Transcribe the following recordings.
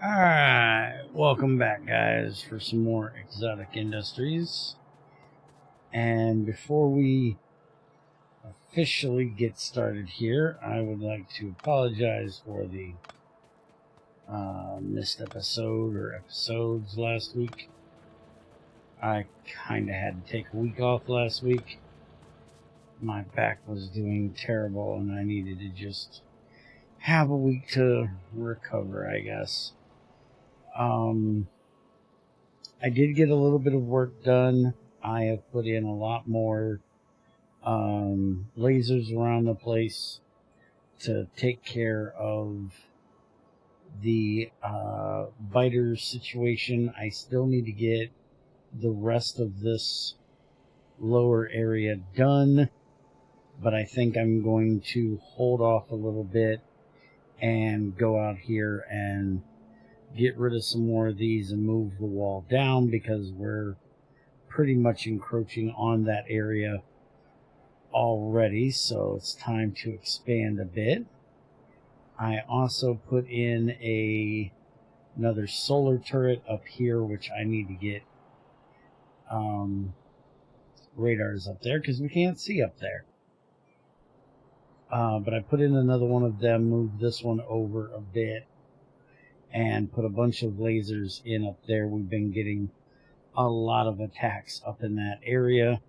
Alright, welcome back, guys, for some more Exotic Industries. And before we officially get started here, I would like to apologize for the missed episode or episodes last week. I kind of had to take a week off last week. My back was doing terrible, and I needed to just have a week to recover, I guess. I did get a little bit of work done. I have put in a lot more lasers around the place to take care of the biter situation. I still need to get the rest of this lower area done, but I think I'm going to hold off a little bit and go out here and get rid of some more of these and move the wall down, because we're pretty much encroaching on that area already, so it's time to expand a bit. I also put in another solar turret up here, which I need to get radars up there because we can't see up there. But I put in another one of them, moved this one over a bit, and put a bunch of lasers in up there. We've been getting a lot of attacks up in that area.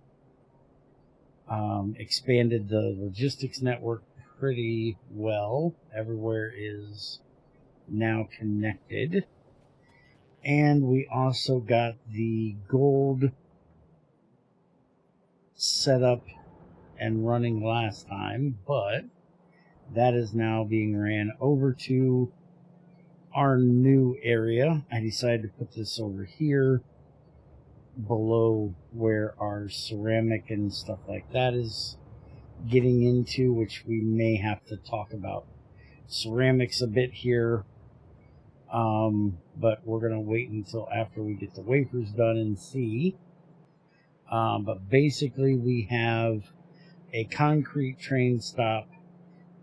Expanded the logistics network pretty well. Everywhere is now connected. And we also got the gold set up and running last time, but that is now being ran over to our new area. I decided to put this over here below where our ceramic and stuff like that is getting into, which we may have to talk about ceramics a bit here, but we're going to wait until after we get the wafers done and see. But basically we have a concrete train stop,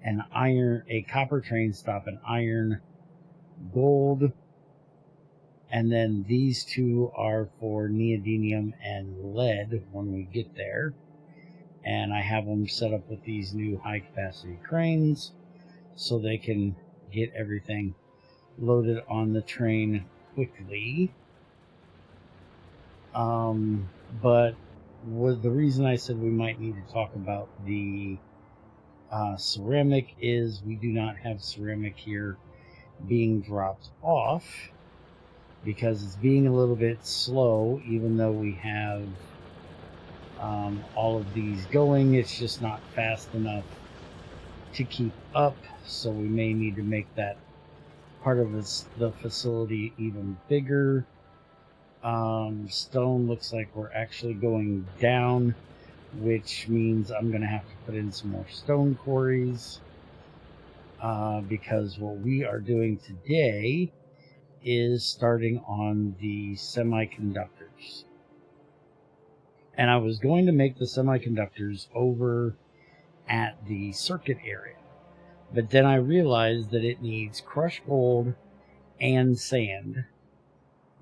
a copper train stop, an iron, gold, and then these two are for neodymium and lead when we get there. And I have them set up with these new high capacity cranes so they can get everything loaded on the train quickly. But the reason I said we might need to talk about the ceramic is we do not have ceramic here being dropped off, because it's being a little bit slow. Even though we have all of these going, it's just not fast enough to keep up, so we may need to make that part of the facility even bigger. Stone looks like we're actually going down, which means I'm going to have to put in some more stone quarries, because what we are doing today is starting on the semiconductors. And I was going to make the semiconductors over at the circuit area, but then I realized that it needs crushed gold and sand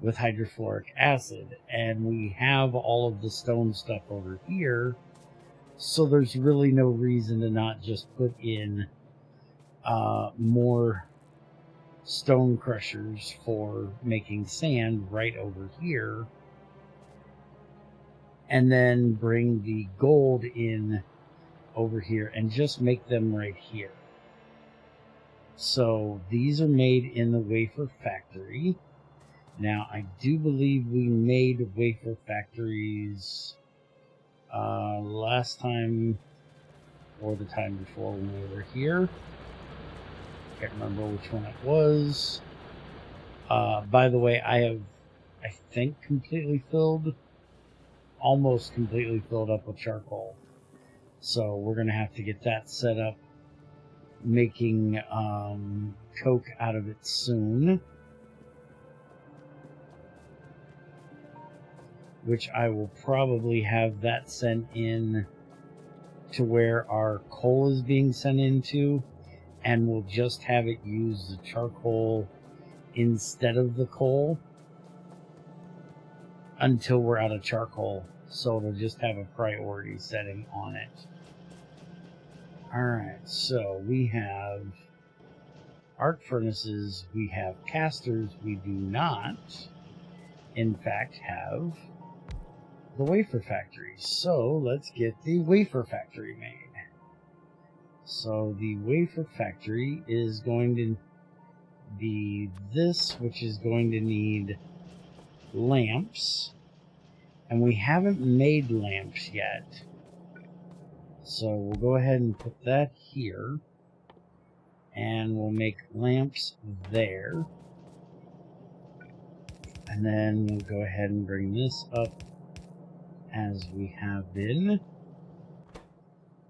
with hydrofluoric acid, and we have all of the stone stuff over here, so there's really no reason to not just put in more stone crushers for making sand right over here, and then bring the gold in over here and just make them right here. So these are made in the wafer factory. Now, I do believe we made wafer factories last time or the time before when we were here. Can't remember which one it was. By the way, I think, almost completely filled up with charcoal. So we're going to have to get that set up, making coke out of it soon, which I will probably have that sent in to where our coal is being sent into, and we'll just have it use the charcoal instead of the coal until we're out of charcoal. So it'll just have a priority setting on it. Alright, so we have arc furnaces, we have casters, we do not, in fact, have the wafer factory. So let's get the wafer factory made. So the wafer factory is going to be this, which is going to need lamps. And we haven't made lamps yet. So we'll go ahead and put that here. And we'll make lamps there. And then we'll go ahead and bring this up as we have been.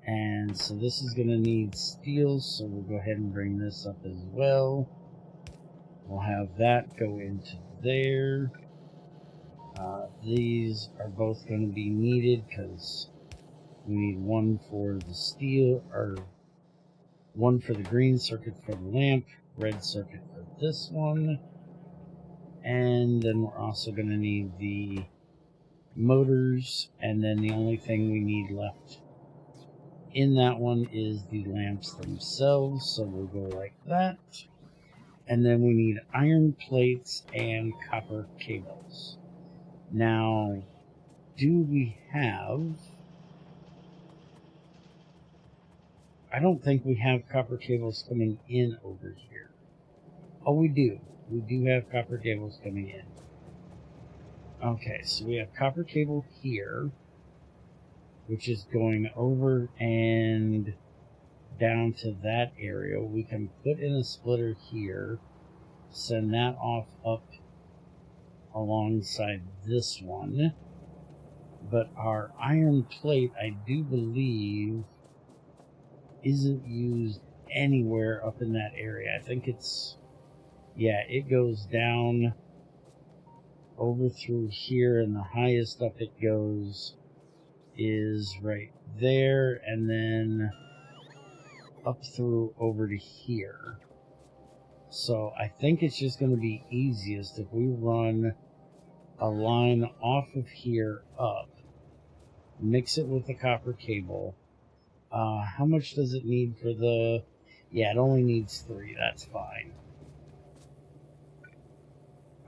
And so this is going to need steel, so we'll go ahead and bring this up as well. We'll have that go into there. These are both going to be needed because we need one for the steel, or one for the green circuit for the lamp, red circuit for this one. And then we're also going to need the motors, and then the only thing we need left in that one is the lamps themselves, so we'll go like that. And then we need iron plates and copper cables. Now, do we have... I don't think we have copper cables coming in over here. Oh, we do. We do have copper cables coming in. Okay, so we have copper cable here, which is going over and down to that area. We can put in a splitter here, send that off up alongside this one. But our iron plate, I do believe, isn't used anywhere up in that area. I think it's, yeah, it goes down over through here, and the highest up it goes is right there, and then up through over to here. So I think it's just going to be easiest if we run a line off of here up, mix it with the copper cable. How much does it need for the... Yeah, it only needs 3. That's fine.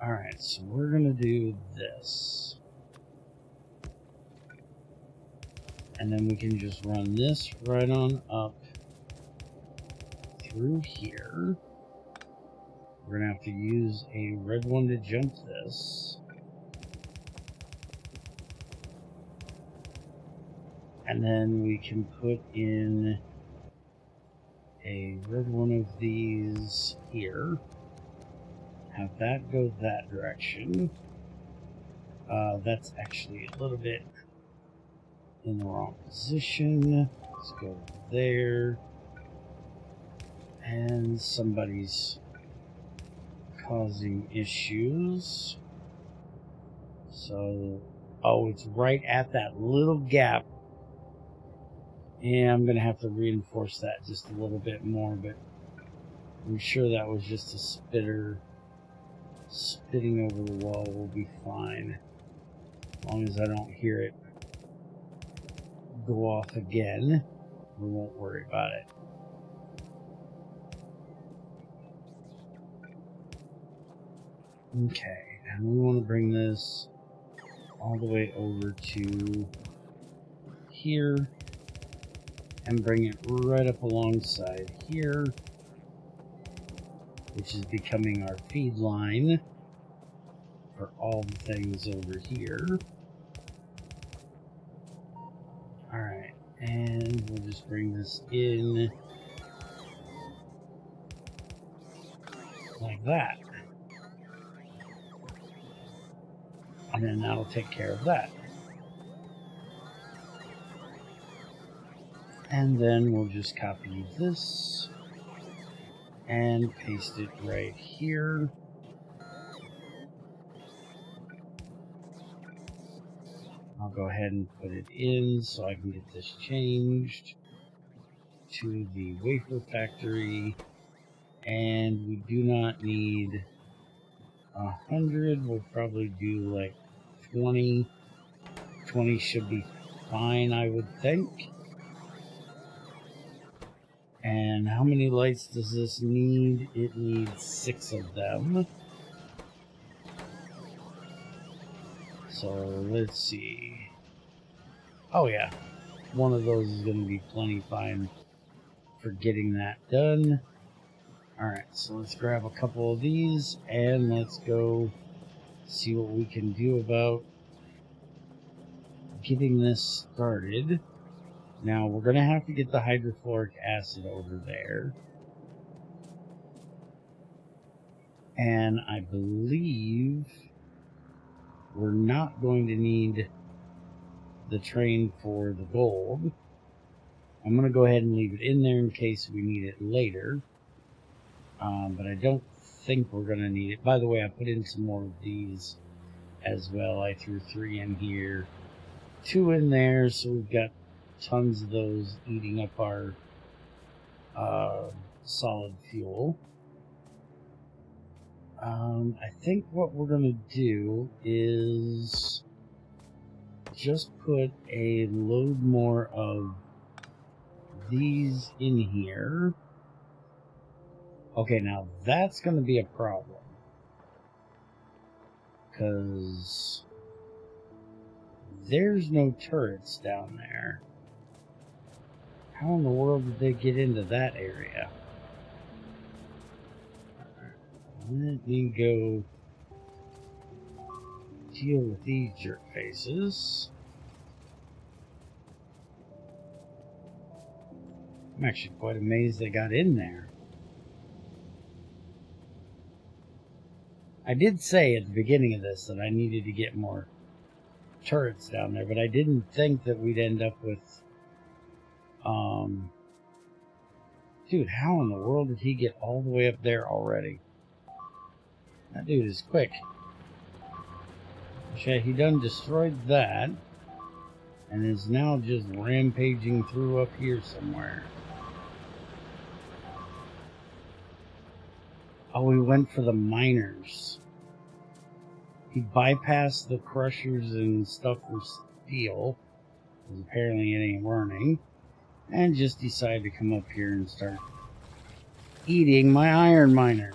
Alright, so we're going to do this. And then we can just run this right on up through here. We're going to have to use a red one to jump this. And then we can put in a red one of these here. Have that go that direction. That's actually a little bit in the wrong position. Let's go there. And somebody's causing issues. So, oh, it's right at that little gap. And I'm going to have to reinforce that just a little bit more, but I'm sure that was just a spitter spitting over the wall will be fine. As long as I don't hear it go off again, we won't worry about it. Okay, and we want to bring this all the way over to here and bring it right up alongside here, which is becoming our feed line for all the things over here. Alright, and we'll just bring this in like that. And then that'll take care of that. And then we'll just copy this and paste it right here. I'll go ahead and put it in so I can get this changed to the wafer factory. And we do not need 100, we'll probably do like 20. 20 should be fine, I would think. And how many lights does this need? It needs 6 of them. So let's see. Oh yeah, one of those is going to be plenty fine for getting that done. Alright, so let's grab a couple of these and let's go see what we can do about getting this started. Now we're going to have to get the hydrofluoric acid over there. And I believe we're not going to need the train for the gold. I'm going to go ahead and leave it in there in case we need it later. But I don't think we're going to need it. By the way, I put in some more of these as well. I threw 3 in here, 2 in there, so we've got tons of those eating up our solid fuel. I think what we're going to do is just put a load more of these in here. Okay, now that's going to be a problem, because there's no turrets down there. How in the world did they get into that area? Let me go deal with these jerk faces. I'm actually quite amazed they got in there. I did say at the beginning of this that I needed to get more turrets down there, but I didn't think that we'd end up with... Dude, how in the world did he get all the way up there already? That dude is quick. Okay, he done destroyed that, and is now just rampaging through up here somewhere. Oh, he went for the miners. He bypassed the crushers and stuff for steel, because apparently it ain't learning, and just decided to come up here and start eating my iron miners.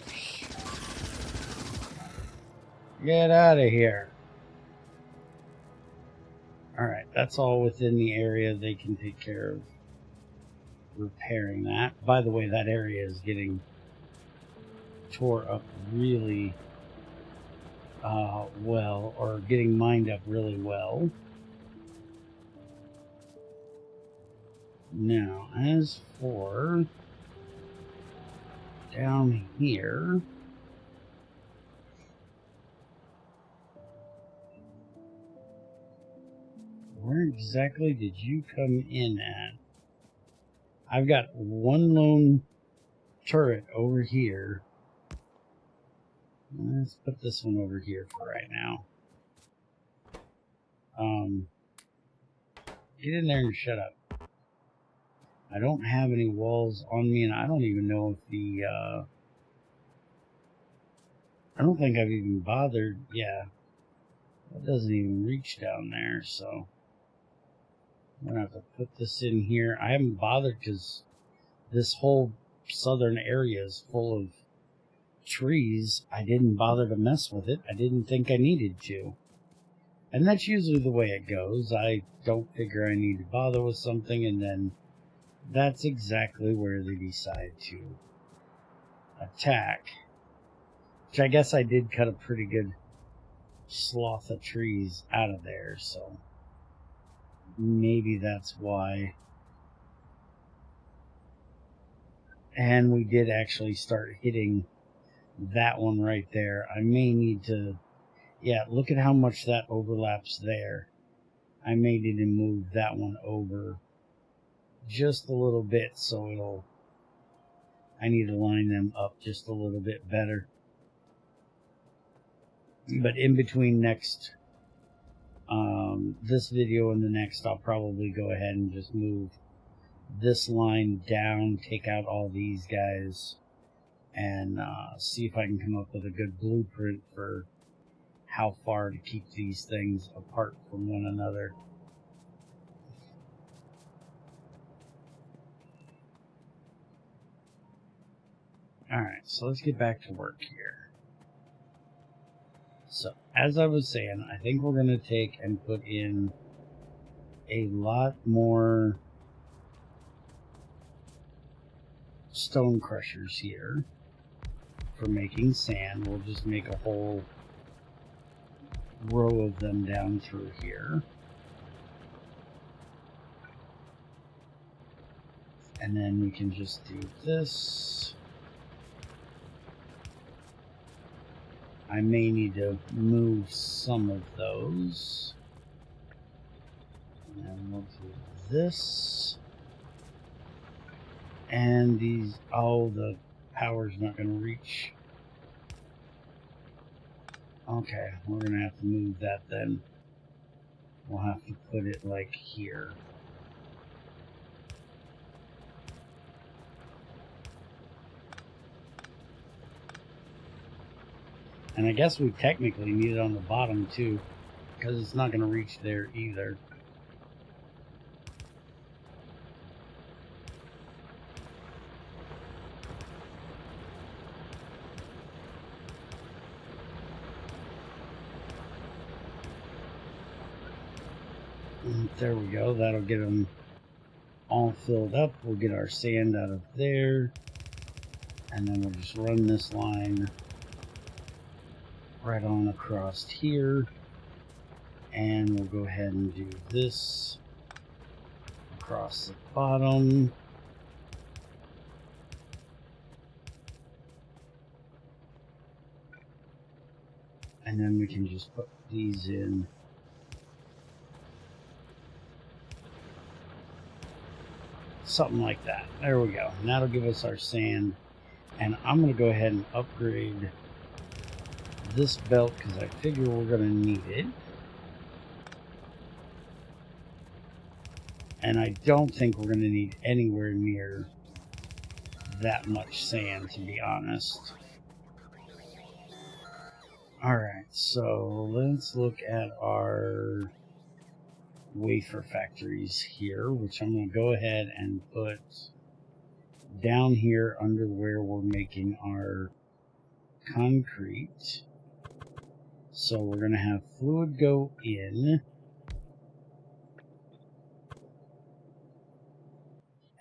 Get out of here. Alright, that's all within the area. They can take care of repairing that. By the way, that area is getting tore up really well, or getting mined up really well. Now, as for down here, where exactly did you come in at? I've got one lone turret over here. Let's put this one over here for right now. Get in there and shut up. I don't have any walls on me, and I don't even know if the, I don't think I've even bothered. Yeah, that doesn't even reach down there, so I'm gonna have to put this in here. I haven't bothered because this whole southern area is full of trees. I didn't bother to mess with it. I didn't think I needed to. And that's usually the way it goes. I don't figure I need to bother with something, and then that's exactly where they decide to attack. Which I guess I did cut a pretty good swath of trees out of there, so maybe that's why. And we did actually start hitting that one right there. I may need to... Yeah, look at how much that overlaps there. I may need to move that one over just a little bit, so it'll... I need to line them up just a little bit better. But in between next... this video and the next, I'll probably go ahead and just move this line down, take out all these guys, and see if I can come up with a good blueprint for how far to keep these things apart from one another. Alright, so let's get back to work here. So, as I was saying, I think we're going to take and put in a lot more stone crushers here for making sand. We'll just make a whole row of them down through here. And then we can just do this. I may need to move some of those. And then we'll do this. And these, oh, the power's not going to reach. Okay, we're going to have to move that then. We'll have to put it like here. And I guess we technically need it on the bottom too, because it's not going to reach there either. And there we go. That'll get them all filled up. We'll get our sand out of there. And then we'll just run this line right on across here, and we'll go ahead and do this across the bottom, and then we can just put these in something like that. There we go. And that'll give us our sand, and I'm going to go ahead and upgrade this belt because I figure we're going to need it. And I don't think we're going to need anywhere near that much sand, to be honest. Alright, so let's look at our wafer factories here, which I'm going to go ahead and put down here under where we're making our concrete. So we're going to have fluid go in,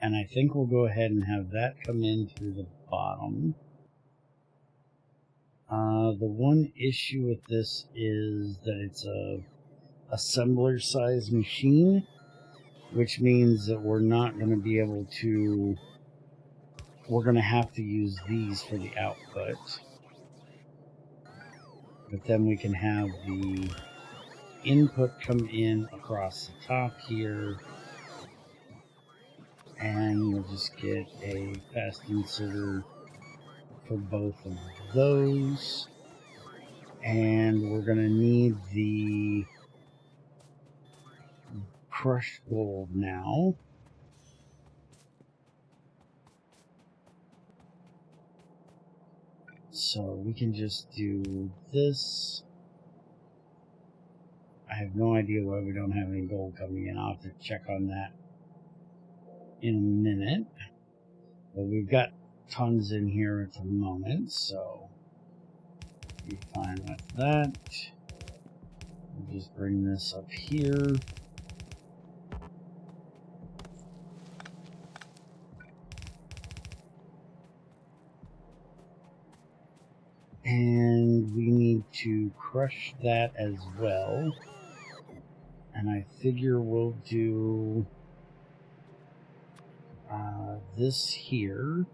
and I think we'll go ahead and have that come in through the bottom. The one issue with this is that it's a assembler size machine, which means that we're not going to be able to, we're going to have to use these for the output. But then we can have the input come in across the top here, and we'll just get a fast inserter for both of those. And we're going to need the crushed gold now. So we can just do this. I have no idea why we don't have any gold coming in. I'll have to check on that in a minute. But we've got tons in here at the moment, so be fine with that. We'll just bring this up here. And we need to crush that as well. And I figure we'll do this here.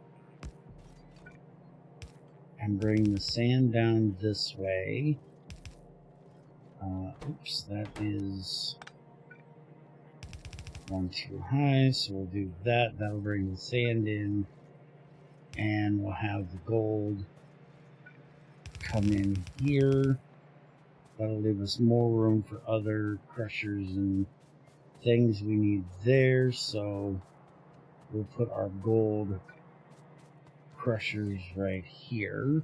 And bring the sand down this way. Oops, that is one too high, so we'll do that. That'll bring the sand in. And we'll have the gold come in here. That'll leave us more room for other crushers and things we need there. So we'll put our gold crushers right here.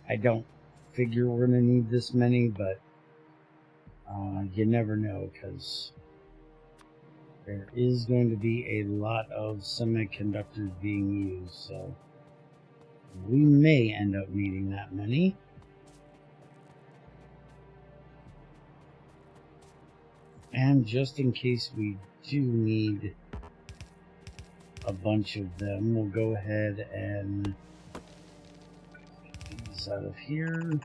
I don't figure we're going to need this many, but you never know, because there is going to be a lot of semiconductors being used, so we may end up needing that many. And just in case we do need a bunch of them, we'll go ahead and get these out of here.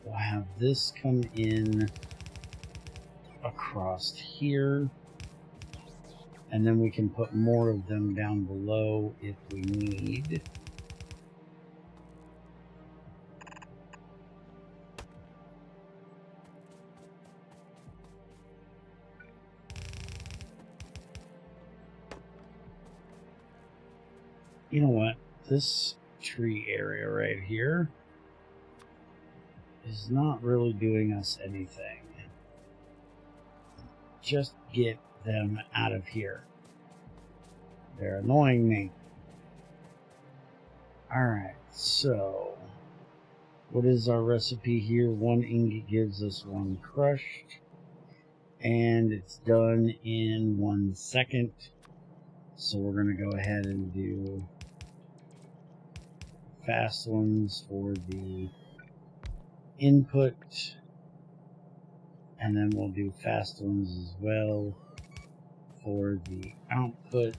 We'll have this come in across here, and then we can put more of them down below if we need. You know what? This tree area right here is not really doing us anything. Just get them out of here. They're annoying me. Alright, so what is our recipe here? 1 ingot gives us 1 crushed, and it's done in 1 second. So we're going to go ahead and do fast ones for the input, and then we'll do fast ones as well for the output.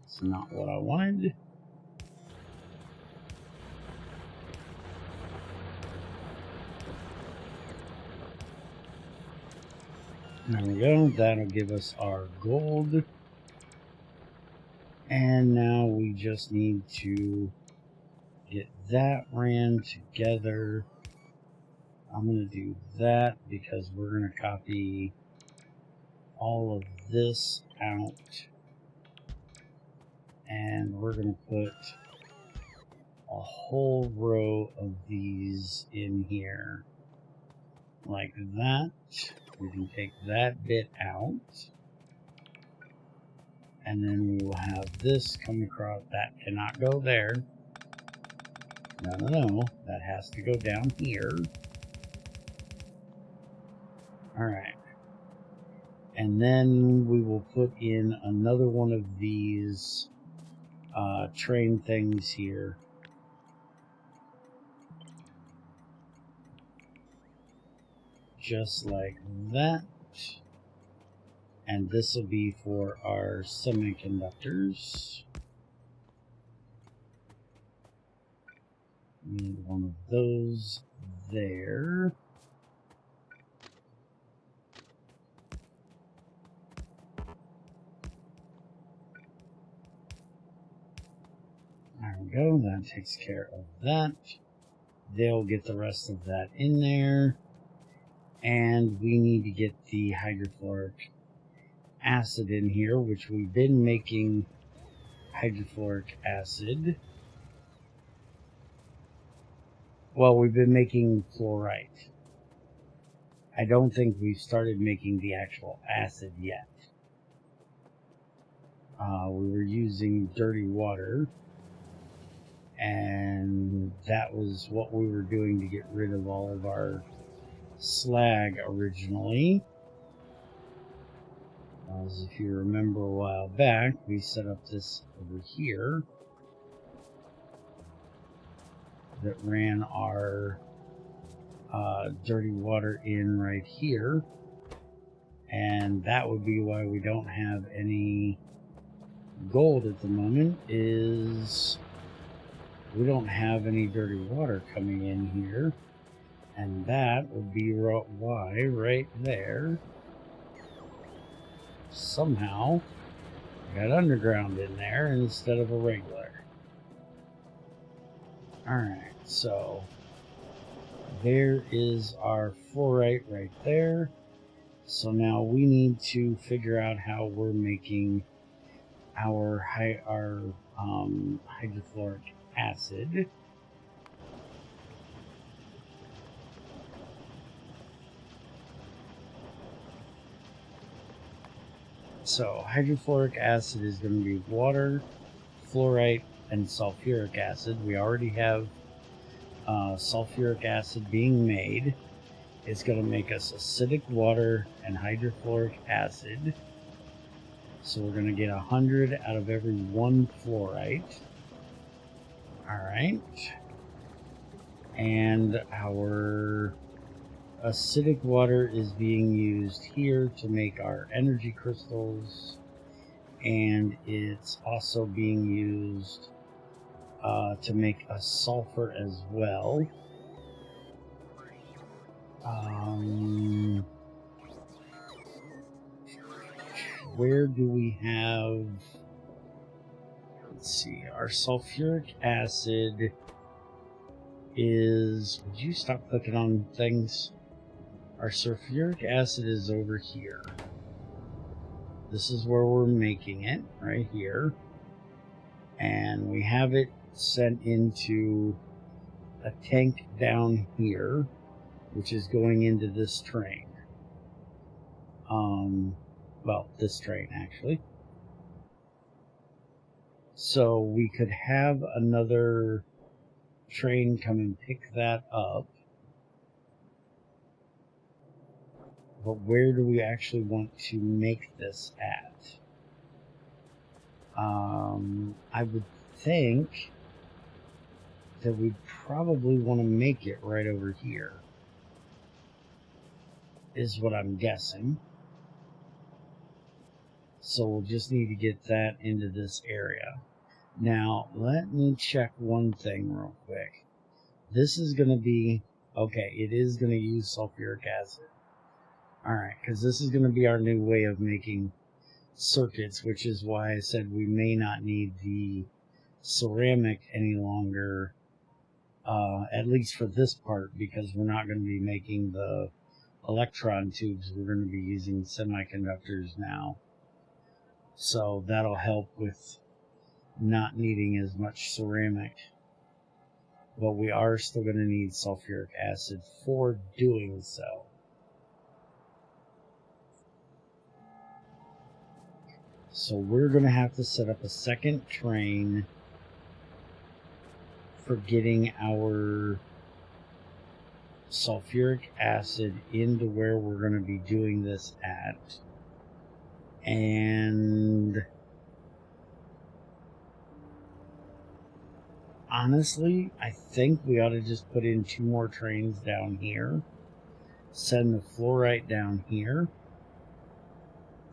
It's not what I wanted. There we go. That'll give us our gold. And now we just need to get that ran together. I'm going to do that because we're going to copy all of this out. And we're going to put a whole row of these in here. Like that. We can take that bit out. And then we will have this come across. That cannot go there. No. That has to go down here. Alright. And then we will put in another one of these train things here. Just like that. And this will be for our semiconductors. Need one of those there. There we go. That takes care of that. They'll get the rest of that in there. And we need to get the hydrofluoric acid in here, which we've been making hydrofluoric acid. Well, we've been making fluorite. I don't think we've started making the actual acid yet. We were using dirty water, and that was what we were doing to get rid of all of our slag originally. As if you remember a while back, we set up this over here that ran our dirty water in right here, and that would be why we don't have any gold at the moment, is we don't have any dirty water coming in here, and that would be why right there somehow got underground in there instead of a regular. Alright, so there is our fluorite right there. So now we need to figure out how we're making our hydrofluoric acid. So hydrofluoric acid is going to be water, fluorite, and sulfuric acid. We already have sulfuric acid being made. It's going to make us acidic water and hydrofluoric acid. So we're going to get 100 out of every one fluorite. Alright. And our acidic water is being used here to make our energy crystals. And it's also being used to make a sulfur as well. Where do we have... Let's see, our sulfuric acid is... Would you stop clicking on things? Our sulfuric acid is over here. This is where we're making it, right here. And we have it sent into a tank down here, which is going into this train. Well, this train, actually. So we could have another train come and pick that up. But where do we actually want to make this at? I would think that we'd probably want to make it right over here, is what I'm guessing. So we'll just need to get that into this area. Now, let me check one thing real quick. This is going to be... Okay, it is going to use sulfuric acid. Alright, because this is going to be our new way of making circuits, which is why I said we may not need the ceramic any longer, at least for this part, because we're not going to be making the electron tubes. We're going to be using semiconductors now. So that'll help with not needing as much ceramic. But we are still going to need sulfuric acid for doing so. So we're going to have to set up a second train for getting our sulfuric acid into where we're going to be doing this at. And honestly, I think we ought to just put in 2 more trains down here. Send the fluorite down here.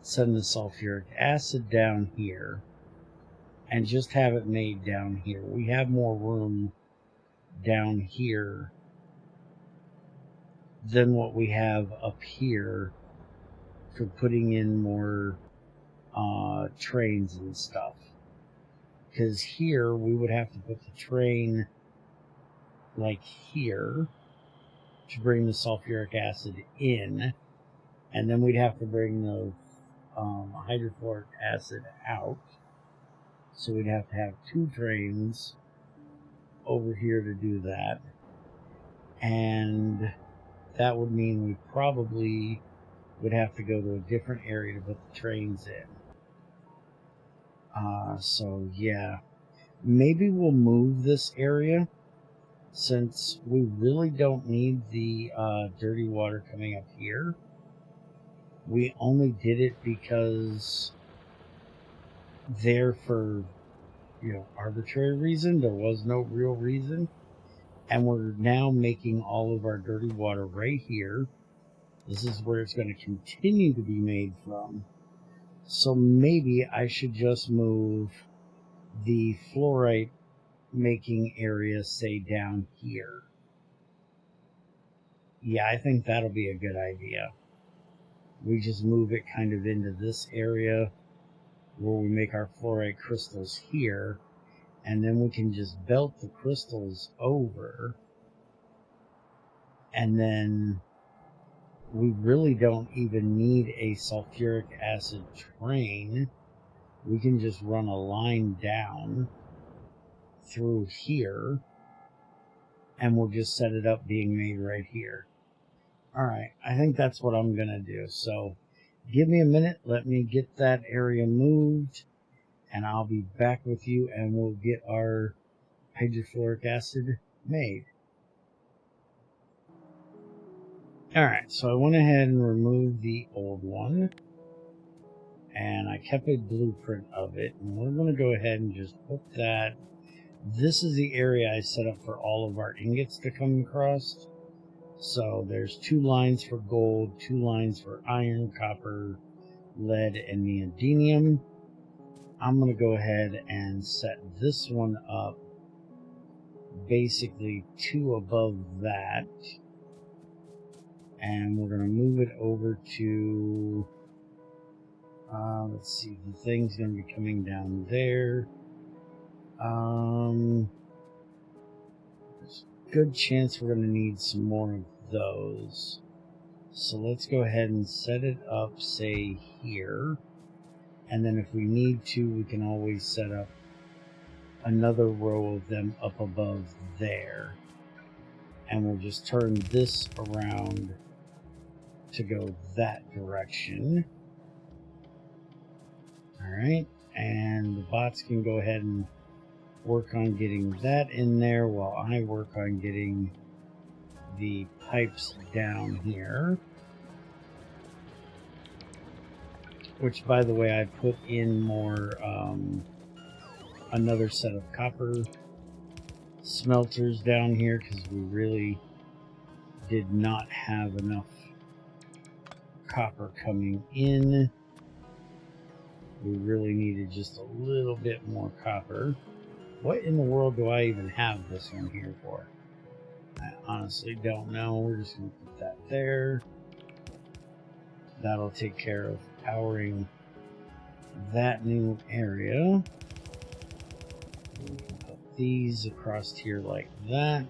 Send the sulfuric acid down here. And just have it made down here. We have more room down here than what we have up here for putting in more trains and stuff. Because here we would have to put the train like here to bring the sulfuric acid in, and then we'd have to bring the hydrofluoric acid out. So we'd have to have 2 trains over here to do that. And that would mean we probably would have to go to a different area to put the trains in. So yeah, maybe we'll move this area since we really don't need the dirty water coming up here. We only did it because there for, arbitrary reason. There was no real reason. And we're now making all of our dirty water right here. This is where it's going to continue to be made from. So maybe I should just move the fluorite making area, say, down here. Yeah, I think that'll be a good idea. We just move it kind of into this area where we make our fluorite crystals here, and then we can just belt the crystals over, and then we really don't even need a sulfuric acid train. We can just run a line down through here, and we'll just set it up being made right here. Alright, I think that's what I'm going to do. So give me a minute. Let me get that area moved, and I'll be back with you, and we'll get our hydrofluoric acid made. Alright, so I went ahead and removed the old one, and I kept a blueprint of it, and we're going to go ahead and just put that. This is the area I set up for all of our ingots to come across. So there's 2 lines for gold, 2 lines for iron, copper, lead, and neodymium. I'm going to go ahead and set this one up basically 2 above that. And we're going to move it over to, let's see, the thing's going to be coming down there. There's a good chance we're going to need some more of those. So let's go ahead and set it up, say, here. And then if we need to, we can always set up another row of them up above there. And we'll just turn this around to go that direction. Alright, and the bots can go ahead and work on getting that in there while I work on getting the pipes down here. Which, by the way, I put in more, another set of copper smelters down here because we really did not have enough copper coming in. We really needed just a little bit more copper. What in the world do I even have this one here for? I honestly don't know. We're just going to put that there. That'll take care of powering that new area. We can put these across here like that.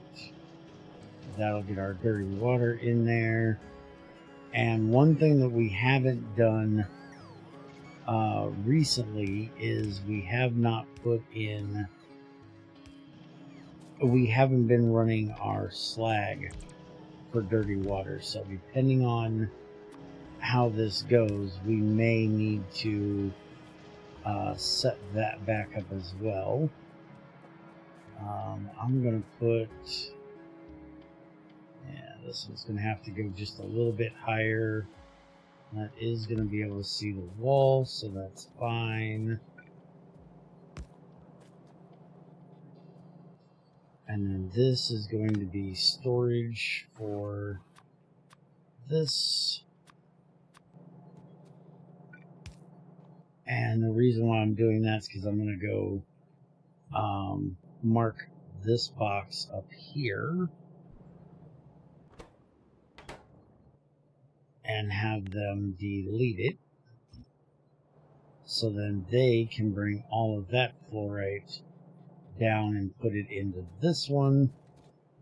That'll get our dirty water in there. And one thing that we haven't done recently is we haven't been running our slag for dirty water. So depending on how this goes, we may need to set that back up as well. I'm going to put, this one's going to have to go just a little bit higher. That is going to be able to see the wall, so that's fine. And then this is going to be storage for this. And the reason why I'm doing that is because I'm going to go mark this box up here and have them delete it. So then they can bring all of that fluorite down and put it into this one,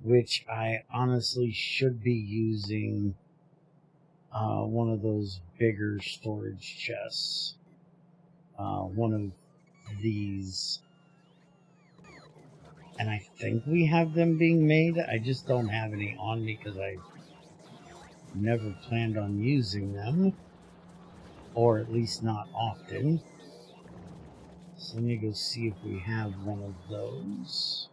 which I honestly should be using one of those bigger storage chests. One of these. And I think we have them being made. I just don't have any on me because I never planned on using them. Or at least not often. So let me go see if we have one of those.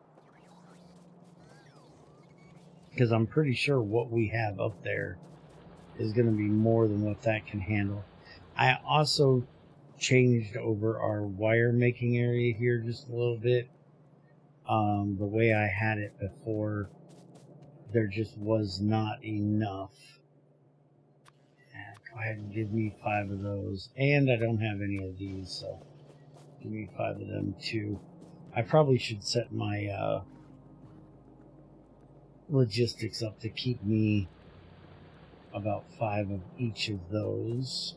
Because I'm pretty sure what we have up there is going to be more than what that can handle. I also changed over our wire making area here just a little bit. The way I had it before, there just was not enough. Go ahead and give me 5 of those. And I don't have any of these, so give me 5 of them too. I probably should set my logistics up to keep me about 5 of each of those.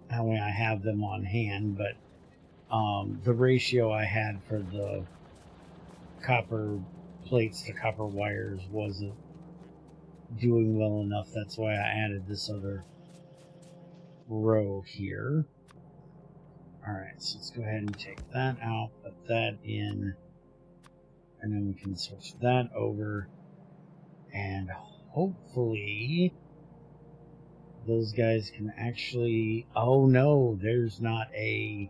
That way I have them on hand, but the ratio I had for the copper plates to copper wires wasn't doing well enough. That's why I added this other row here. Alright, so let's go ahead and take that out, put that in, and then we can switch that over, and hopefully those guys can actually... Oh no, there's not a...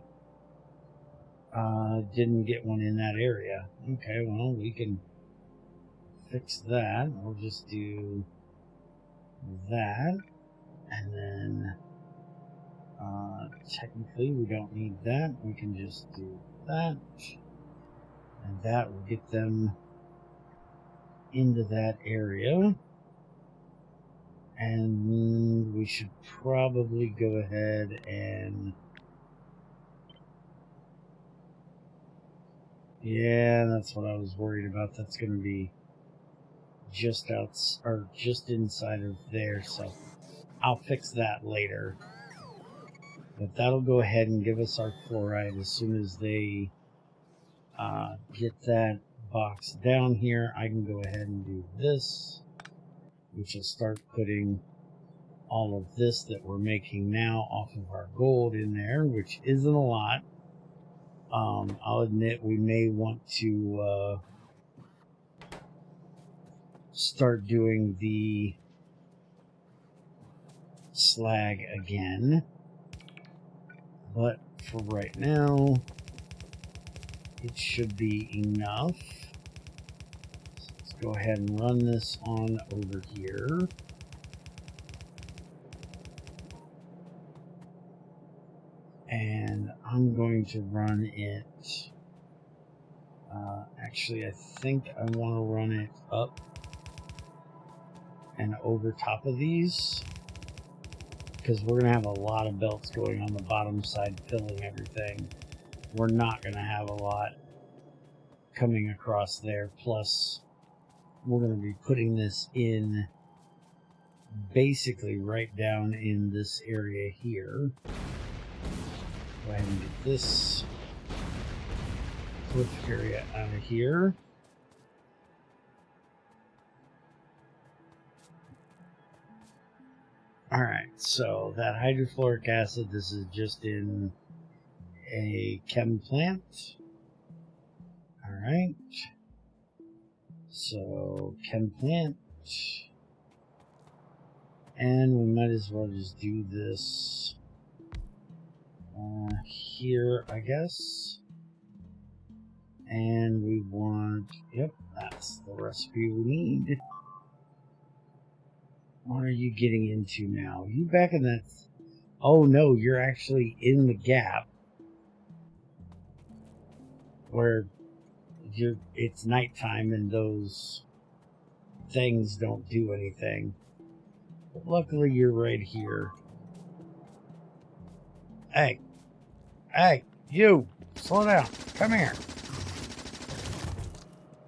didn't get one in that area. Okay, well, we can fix that. We'll just do that. And then, technically, we don't need that. We can just do that. And that will get them into that area. And we should probably go ahead and... Yeah, that's what I was worried about. That's going to be just just inside of there, so I'll fix that later. But that'll go ahead and give us our fluoride as soon as they get that box down here. I can go ahead and do this, which will start putting all of this that we're making now off of our gold in there, which isn't a lot. I'll admit we may want to start doing the slag again, but for right now it should be enough. So let's go ahead and run this on over here. And I'm going to run it, actually I think I want to run it up and over top of these, because we're going to have a lot of belts going on the bottom side filling everything. We're not going to have a lot coming across there, plus we're going to be putting this in basically right down in this area here. Go ahead and get this cliff area out of here. Alright, so that hydrofluoric acid, this is just in a chem plant. Alright, so chem plant. And we might as well just do this here, I guess. And we want, yep, that's the recipe we need. What are you getting into now? You back in that... Oh no, you're actually in the gap where it's nighttime and those things don't do anything. But luckily you're right here. Hey, you, slow down, come here.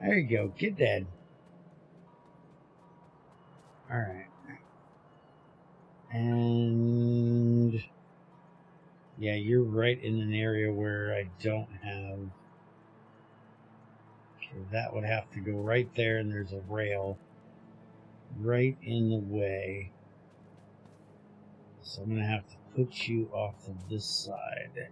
There you go, get dead. Alright. And yeah, you're right in an area where I don't have... Okay, that would have to go right there, and there's a rail right in the way. So I'm going to have to put you off of this side.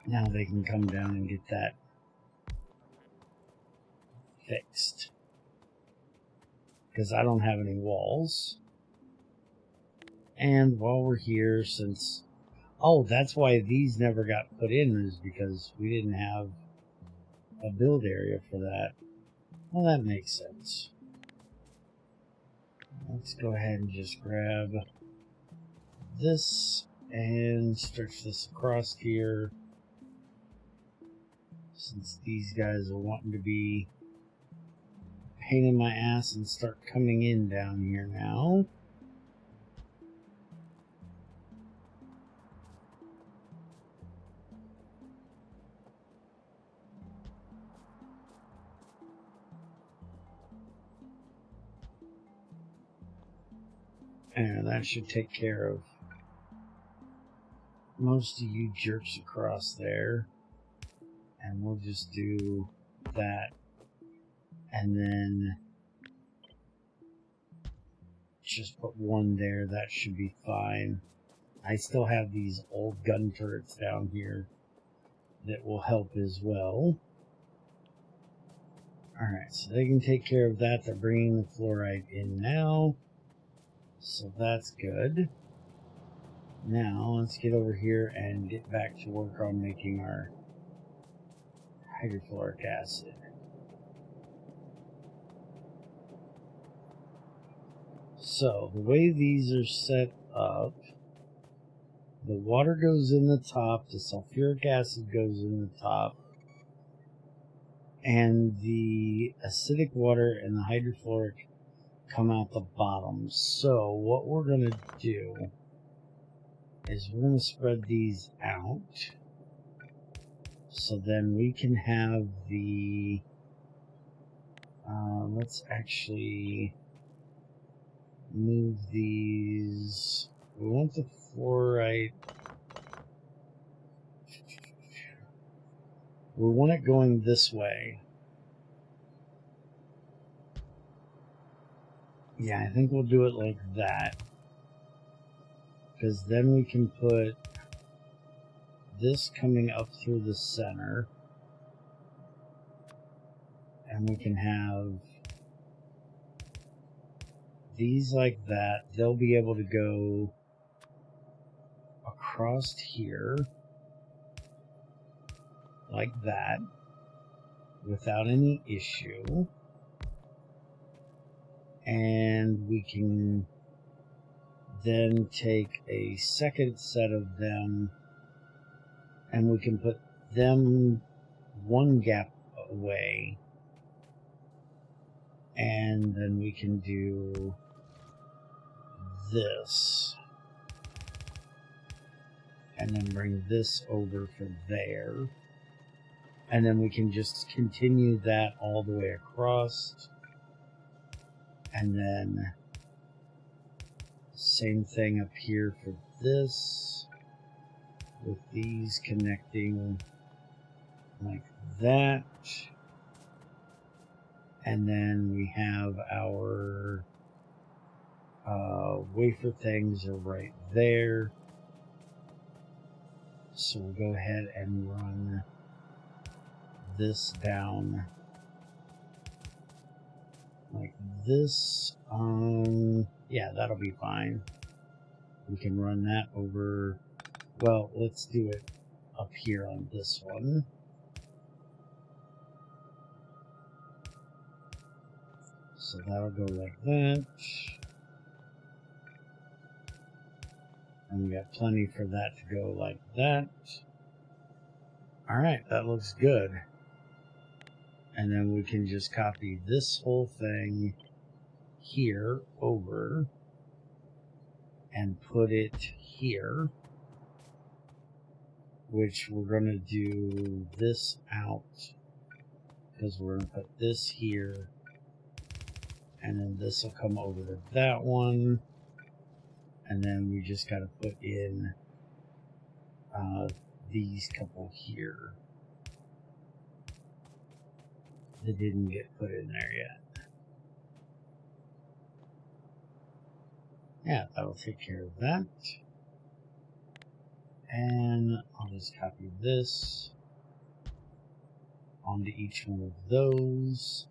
Now they can come down and get that fixed. Because I don't have any walls. And while we're here, since... Oh, that's why these never got put in, is because we didn't have a build area for that. Well, that makes sense. Let's go ahead and just grab this and stretch this across here. Since these guys are wanting to be a pain in my ass and start coming in down here now. And that should take care of most of you jerks across there. And we'll just do that. And then just put one there. That should be fine. I still have these old gun turrets down here that will help as well. Alright, so they can take care of that. They're bringing the fluoride in now. So that's good. Now, let's get over here and get back to work on making our hydrofluoric acid. So, the way these are set up, the water goes in the top, the sulfuric acid goes in the top, and the acidic water and the hydrofluoric come out the bottom. So, what we're going to do is we're going to spread these out, so then we can have the, let's actually move these. We want the fluoride. We want it going this way. Yeah, I think we'll do it like that. Because then we can put this coming up through the center. And we can have these like that. They'll be able to go across here like that without any issue. And we can then take a second set of them and we can put them one gap away, and then we can do this and then bring this over for there, and then we can just continue that all the way across, and then same thing up here for this, with these connecting like that. And then we have our wafer things are right there. So we'll go ahead and run this down like this. Yeah, that'll be fine. We can run that over. Well, let's do it up here on this one. So that'll go like that. And we got plenty for that to go like that. Alright, that looks good. And then we can just copy this whole thing here over and put it here, which we're going to do this out because we're going to put this here, and then this will come over to that one, and then we just got to put in these couple here that didn't get put in there yet. Yeah, that'll take care of that. And I'll just copy this onto each one of those.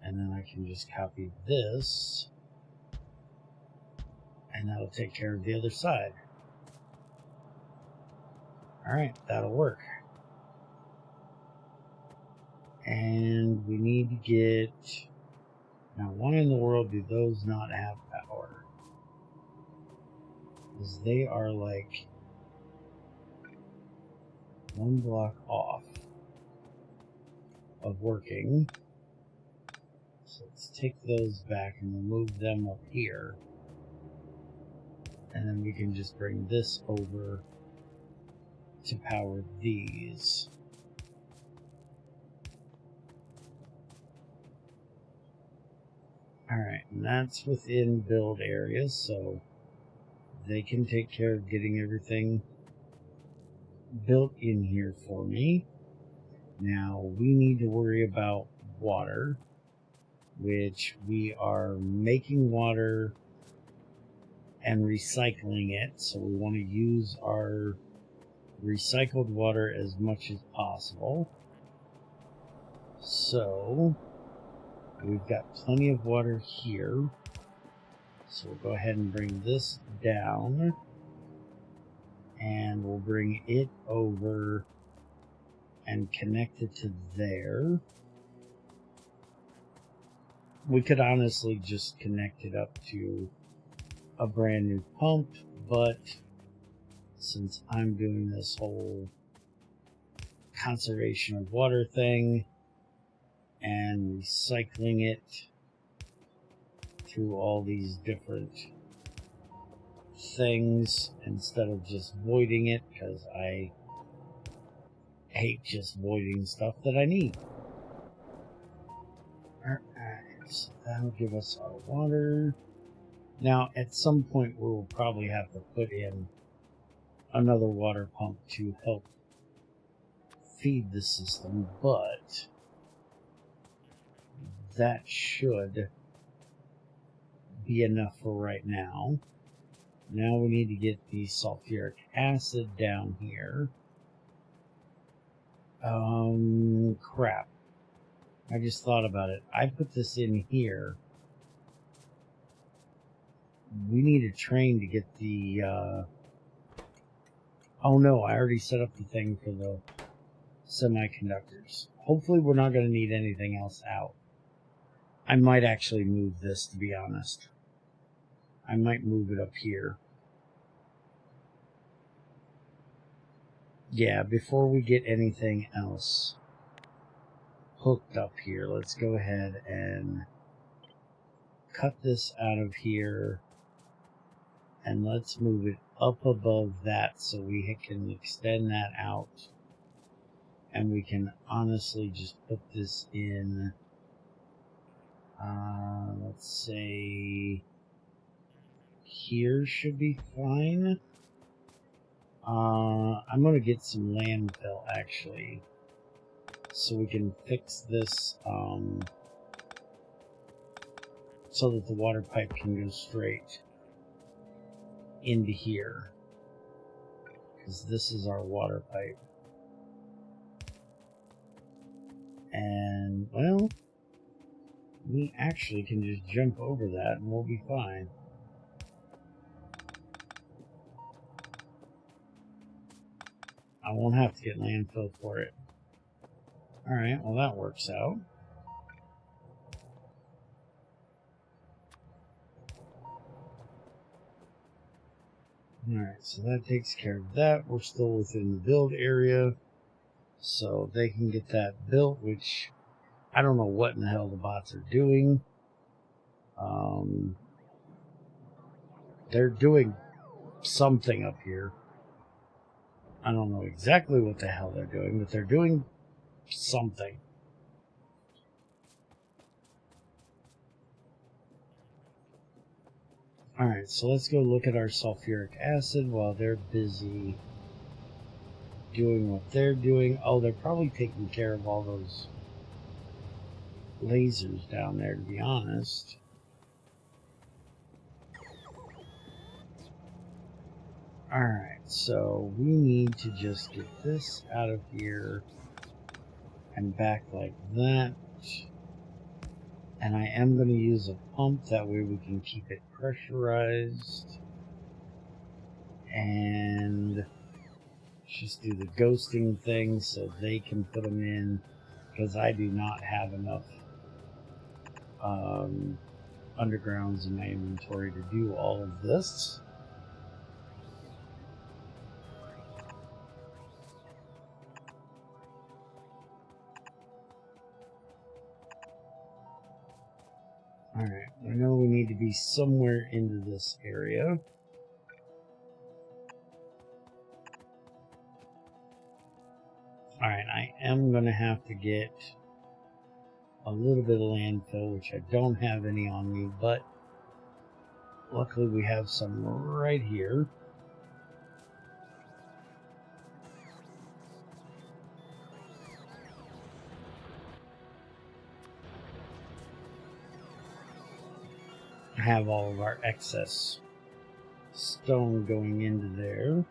And then I can just copy this. And that'll take care of the other side. Alright, that'll work. And we need to get... Now, why in the world do those not have power? Because they are like one block off of working. So let's take those back and we'll move them up here. And then we can just bring this over to power these. Alright, and that's within build areas, so they can take care of getting everything built in here for me. Now, we need to worry about water, which we are making water and recycling it, so we want to use our recycled water as much as possible. So we've got plenty of water here. So we'll go ahead and bring this down. And we'll bring it over and connect it to there. We could honestly just connect it up to a brand new pump, but since I'm doing this whole conservation of water thing and recycling it through all these different things instead of just voiding it, because I hate just voiding stuff that I need. Alright, so that'll give us our water. Now, at some point, we'll probably have to put in another water pump to help feed the system, but that should be enough for right now. Now we need to get the sulfuric acid down here. Crap. I just thought about it. I put this in here. We need a train to get the, oh no, I already set up the thing for the semiconductors. Hopefully we're not going to need anything else out. I might actually move this, to be honest. I might move it up here. Yeah, before we get anything else hooked up here, let's go ahead and cut this out of here. And let's move it up above that so we can extend that out. And we can honestly just put this in, let's say, here should be fine. I'm going to get some landfill, actually, so we can fix this, so that the water pipe can go straight into here, because this is our water pipe. And, well, we actually can just jump over that and we'll be fine. I won't have to get landfill for it. Alright, well that works out. Alright, so that takes care of that. We're still within the build area, so they can get that built, which I don't know what in the hell the bots are doing. They're doing something up here. I don't know exactly what the hell they're doing, but they're doing something. Alright, so let's go look at our sulfuric acid while they're busy doing what they're doing. Oh, they're probably taking care of all those lasers down there, to be honest. Alright, so we need to just get this out of here and back like that. And I am going to use a pump, that way we can keep it pressurized. And just do the ghosting thing so they can put them in, because I do not have enough undergrounds in my inventory to do all of this. Alright, I know we need to be somewhere into this area. Alright, I am going to have to get a little bit of landfill, which I don't have any on me, but luckily we have some right here. Have all of our excess stone going into there.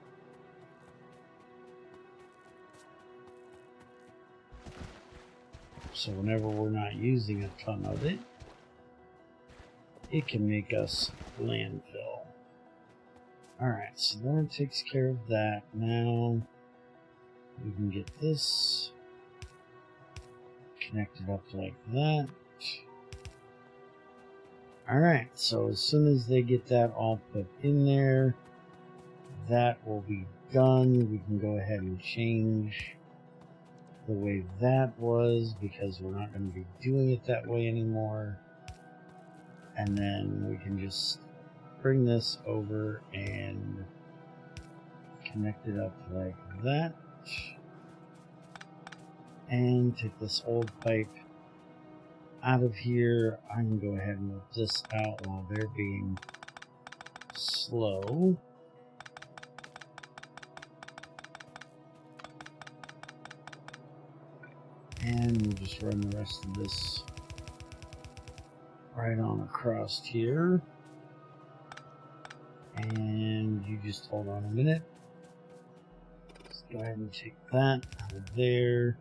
So whenever we're not using a ton of it, it can make us landfill. Alright, so that takes care of that. Now we can get this connected up like that. Alright, so as soon as they get that all put in there, that will be done. We can go ahead and change the way that was because we're not going to be doing it that way anymore. And then we can just bring this over and connect it up like that. And take this old pipe out of here. I can go ahead and move this out while they're being slow. And we'll just run the rest of this right on across here. And you just hold on a minute. Let's go ahead and take that out of there.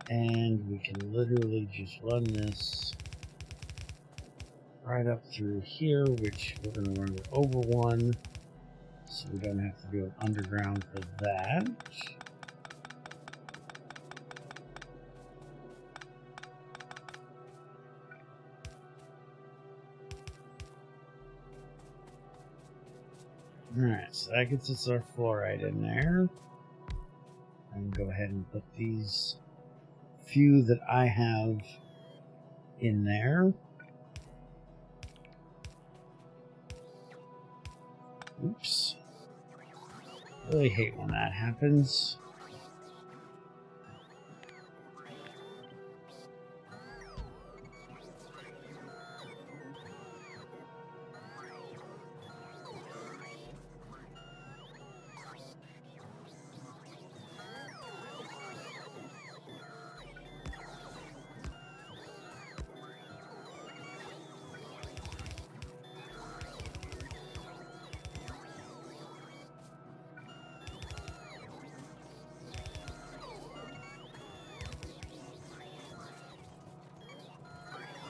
And we can literally just run this right up through here, which we're going to run it over one, so we don't have to do it underground for that. Alright, so that gets us our fluoride in there. And go ahead and put these few that I have in there. Oops. Really hate when that happens.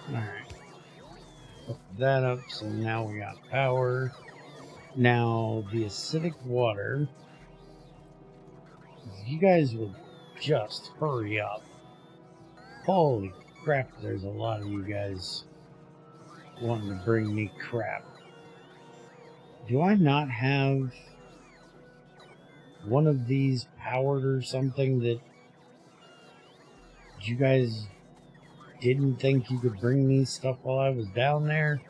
Alright. Hook that up, so now we got power. Now, the acidic water, you guys would just hurry up. Holy crap, there's a lot of you guys wanting to bring me crap. Do I not have one of these powered or something that you guys didn't think you could bring me stuff while I was down there?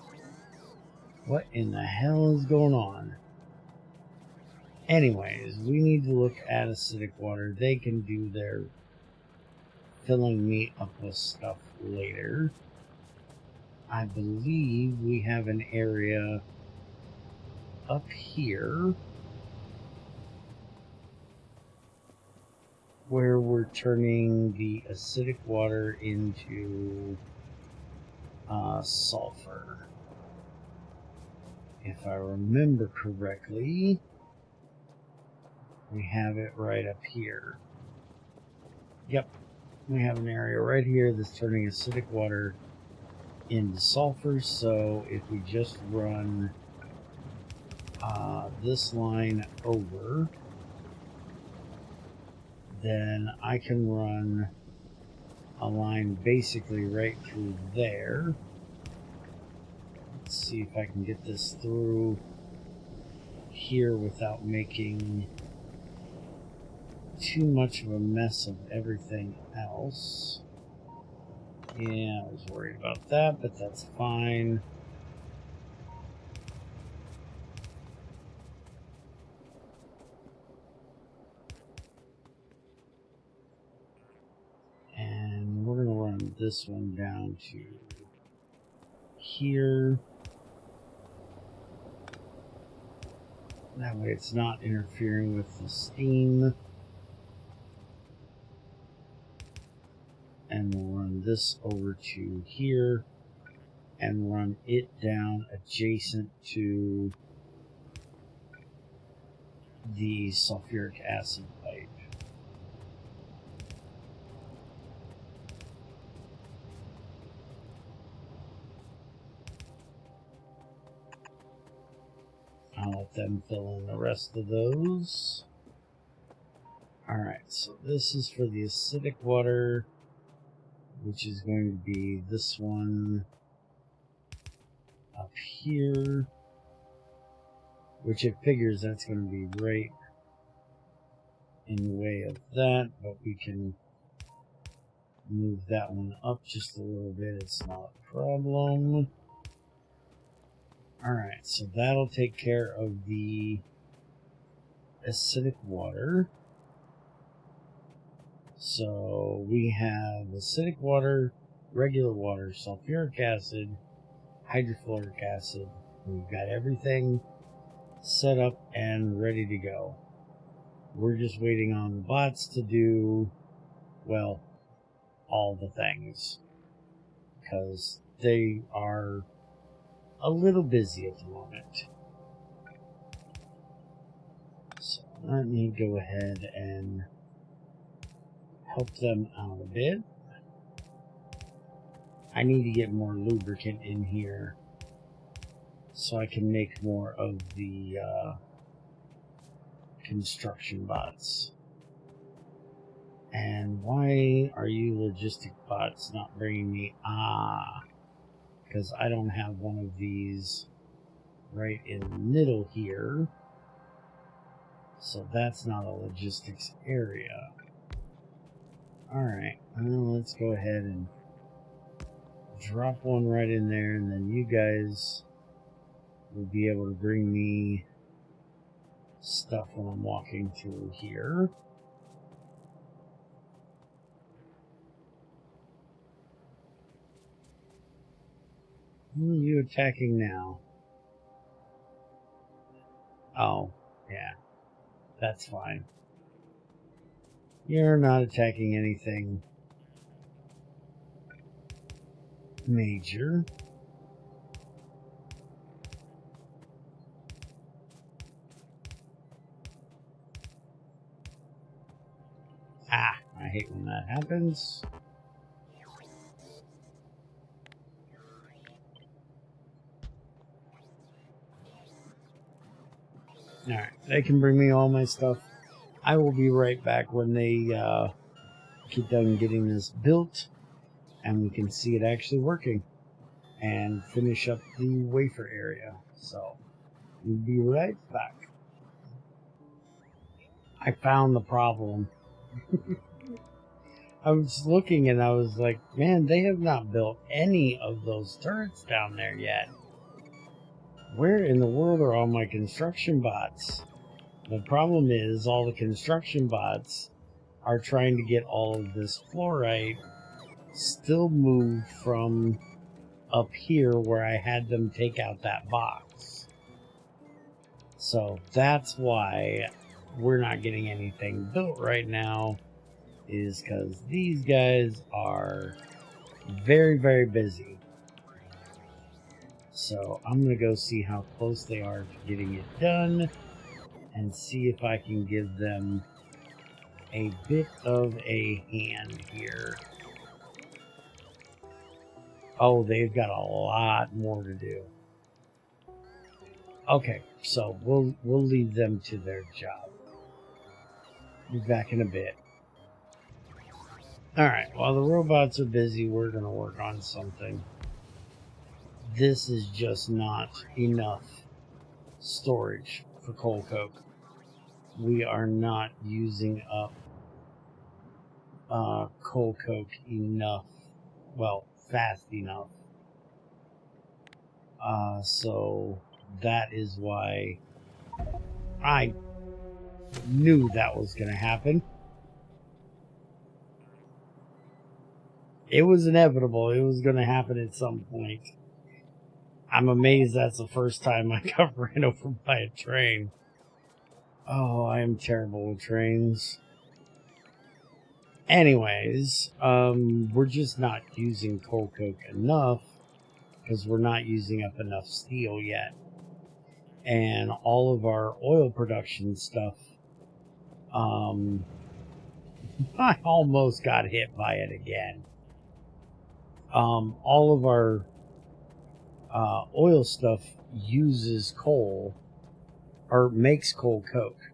What in the hell is going on? Anyways, we need to look at acidic water. They can do their filling me up with stuff later. I believe we have an area up here where we're turning the acidic water into sulfur. If I remember correctly, we have it right up here. Yep, we have an area right here that's turning acidic water into sulfur. So if we just run this line over, then I can run a line basically right through there. Let's see if I can get this through here without making too much of a mess of everything else. Yeah, I was worried about that, but that's fine. And we're going to run this one down to here. That way it's not interfering with the steam. And we'll run this over to here and run it down adjacent to the sulfuric acid pipe. let them fill in the rest of those. Alright, so this is for the acidic water, which is going to be this one up here, which it figures that's going to be right in the way of that, but we can move that one up just a little bit. It's not a problem. Alright, so that'll take care of the acidic water. So we have acidic water, regular water, sulfuric acid, hydrofluoric acid. We've got everything set up and ready to go. We're just waiting on the bots to do, well, all the things, because they are a little busy at the moment. So let me go ahead and help them out a bit. I need to get more lubricant in here so I can make more of the construction bots. And why are you logistic bots not bringing me? Because I don't have one of these right in the middle here. So that's not a logistics area. Alright, well, let's go ahead and drop one right in there, and then you guys will be able to bring me stuff when I'm walking through here. Who are you attacking now? Oh, yeah. That's fine. You're not attacking anything major. I hate when that happens. Alright, they can bring me all my stuff. I will be right back when they get done getting this built and we can see it actually working and finish up the wafer area. So, we'll be right back. I found the problem. I was looking and I was like, man, they have not built any of those turrets down there yet. Where in the world are all my construction bots? The problem is all the construction bots are trying to get all of this fluorite still moved from up here where I had them take out that box. So that's why we're not getting anything built right now, is because these guys are very, very busy. So I'm going to go see how close they are to getting it done and see if I can give them a bit of a hand here. Oh, they've got a lot more to do. Okay, so we'll leave them to their job. Be back in a bit. Alright, while the robots are busy, we're going to work on something. This is just not enough storage for coal coke. We are not using up coal coke enough, well, fast enough. So that is why I knew that was going to happen. It was inevitable. It was going to happen at some point. I'm amazed that's the first time I got ran over by a train. Oh, I am terrible with trains. Anyways, we're just not using coal coke enough because we're not using up enough steel yet. And all of our oil production stuff, I almost got hit by it again. All of our oil stuff uses coal, or makes coal coke.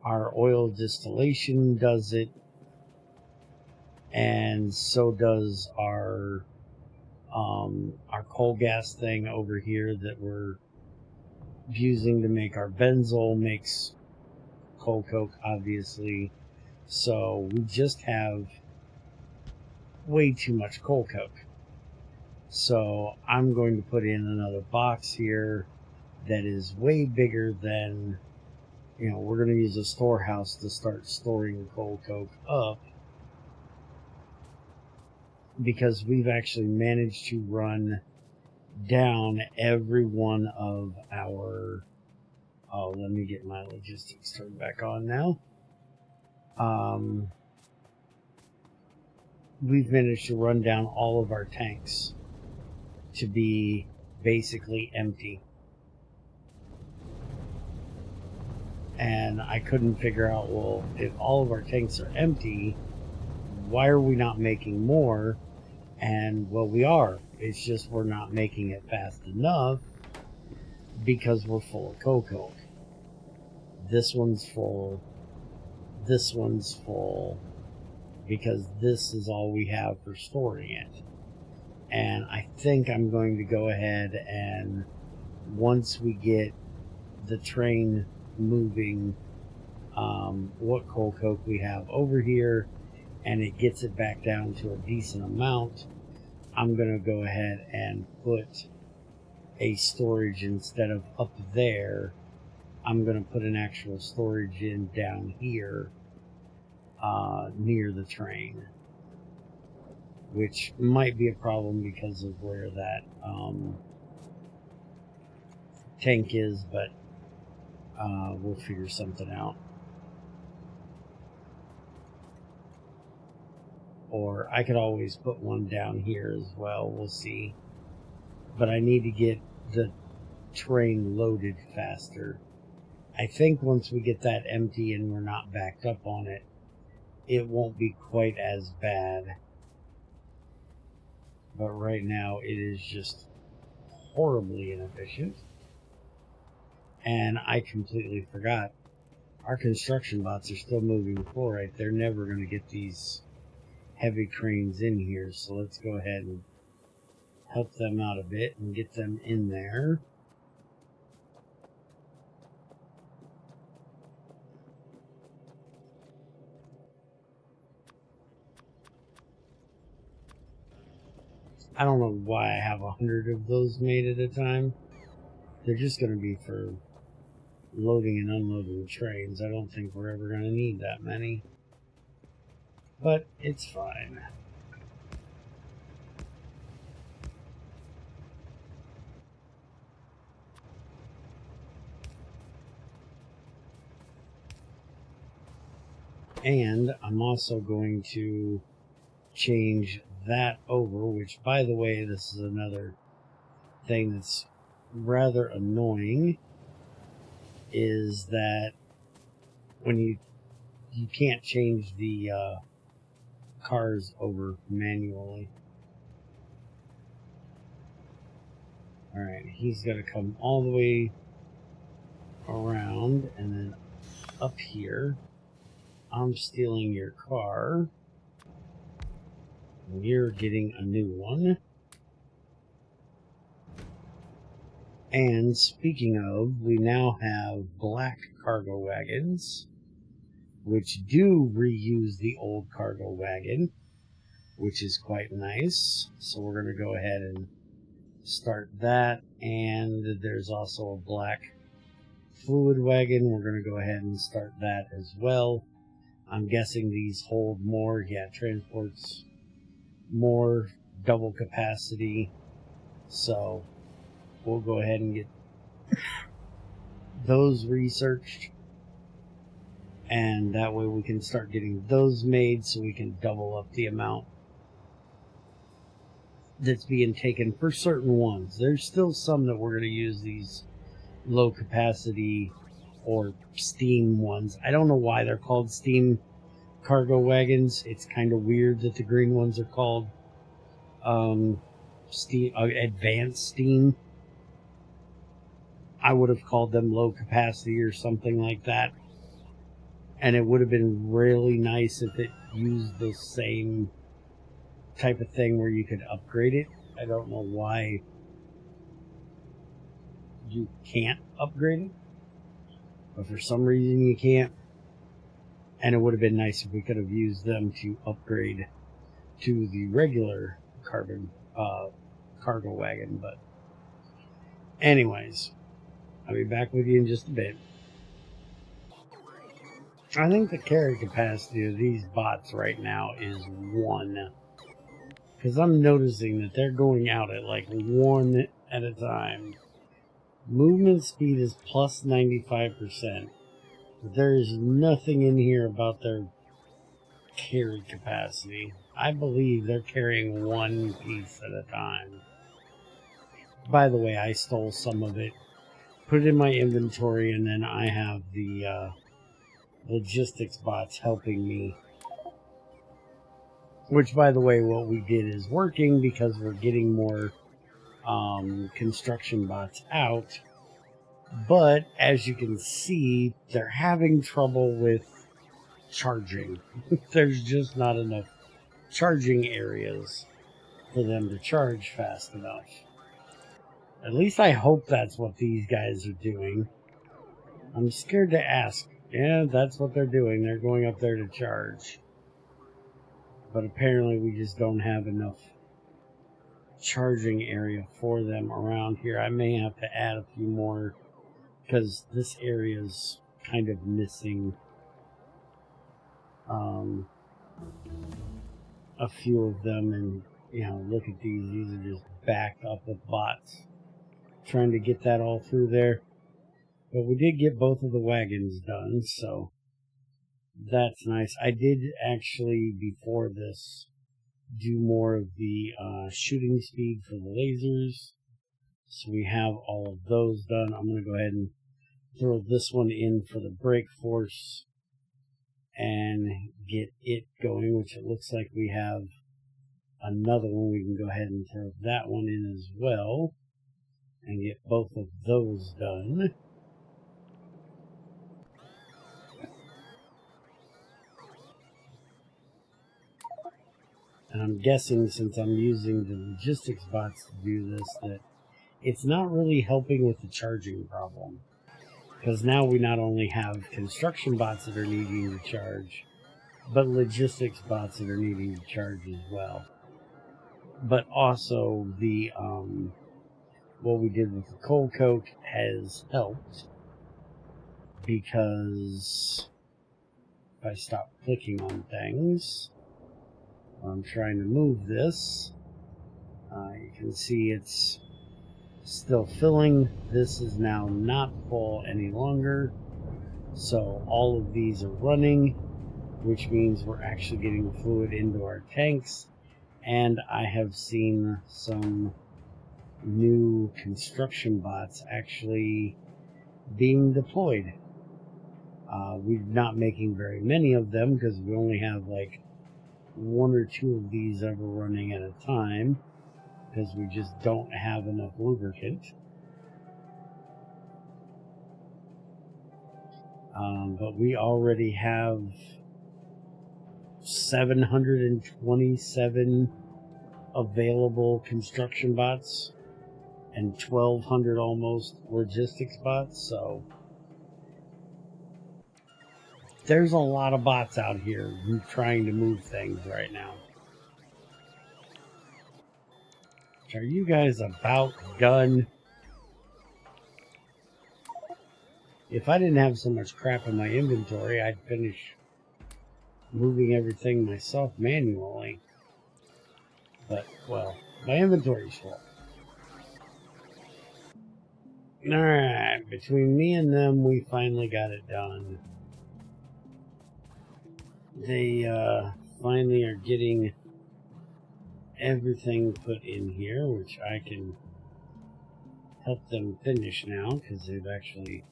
Our oil distillation does it, and so does our coal gas thing over here that we're using to make our benzol makes coal coke, obviously. So we just have way too much coal coke. So I'm going to put in another box here that is way bigger than, we're going to use a storehouse to start storing coal coke up, because we've actually managed to run down every one of our, let me get my logistics turned back on now. We've managed to run down all of our tanks to be basically empty. And I couldn't figure out, well, if all of our tanks are empty, why are we not making more? And, well, we are. It's just we're not making it fast enough because we're full of coal coke. This one's full. This one's full. Because this is all we have for storing it. And I think I'm going to go ahead and, once we get the train moving, what coal coke we have over here, and it gets it back down to a decent amount, I'm going to go ahead and put a storage instead of up there. I'm going to put an actual storage in down here near the train, which might be a problem because of where that tank is, but we'll figure something out. Or I could always put one down here as well. We'll see. But I need to get the train loaded faster. I think once we get that empty and we're not backed up on it, it won't be quite as bad. But right now it is just horribly inefficient. And I completely forgot. Our construction bots are still moving forward. They're never going to get these heavy cranes in here, so let's go ahead and help them out a bit and get them in there. I don't know why I have 100 of those made at a time. They're just going to be for loading and unloading trains. I don't think we're ever going to need that many. But it's fine. And I'm also going to change that over, which, by the way, this is another thing that's rather annoying, is that when you can't change the cars over manually. Alright, he's got to come all the way around and then up here. I'm stealing your car. You're getting a new one. And speaking of, we now have black cargo wagons, which do reuse the old cargo wagon, which is quite nice. So we're going to go ahead and start that. And there's also a black fluid wagon. We're going to go ahead and start that as well. I'm guessing these hold more. Yeah, transports more, double capacity. So we'll go ahead and get those researched. And that way we can start getting those made so we can double up the amount that's being taken for certain ones. There's still some that we're going to use these low capacity or steam ones. I don't know why they're called steam cargo wagons. It's kind of weird that the green ones are called steam advanced steam. I would have called them low capacity or something like that. And it would have been really nice if it used the same type of thing where you could upgrade it. I don't know why you can't upgrade it, but for some reason you can't. And it would have been nice if we could have used them to upgrade to the regular carbon cargo wagon. But anyways, I'll be back with you in just a bit. I think the carry capacity of these bots right now is 1. Because I'm noticing that they're going out at like 1 at a time. Movement speed is plus 95%. But there is nothing in here about their carry capacity. I believe they're carrying 1 piece at a time. By the way, I stole some of it, put it in my inventory, and then I have the logistics bots helping me. Which, by the way, what we did is working because we're getting more construction bots out. But as you can see, they're having trouble with charging. There's just not enough charging areas for them to charge fast enough. At least I hope that's what these guys are doing. I'm scared to ask. Yeah, that's what they're doing. They're going up there to charge. But apparently we just don't have enough charging area for them around here. I may have to add a few more because this area is kind of missing a few of them. And, you know, look at these. These are just backed up with bots. Trying to get that all through there. But we did get both of the wagons done, so that's nice. I did actually, before this, do more of the shooting speed for the lasers. So we have all of those done. I'm going to go ahead and throw this one in for the brake force and get it going, which it looks like we have another one. We can go ahead and throw that one in as well and get both of those done. And I'm guessing, since I'm using the logistics bots to do this, that it's not really helping with the charging problem. Because now we not only have construction bots that are needing to charge, but logistics bots that are needing to charge as well. But also the what we did with the coal coke has helped, because if I stop clicking on things, I'm trying to move this. You can see it's still filling. This is now not full any longer. So all of these are running, which means we're actually getting fluid into our tanks. And I have seen some new construction bots actually being deployed. We're not making very many of them because we only have like 1 or 2 of these ever running at a time, because we just don't have enough lubricant. But we already have 727 available construction bots and 1,200 almost logistics bots, so there's a lot of bots out here trying to move things right now. Are you guys about done? If I didn't have so much crap in my inventory, I'd finish moving everything myself manually. But, well, my inventory's full. Alright, between me and them, we finally got it done. They finally are getting everything put in here, which I can help them finish now, because they've actually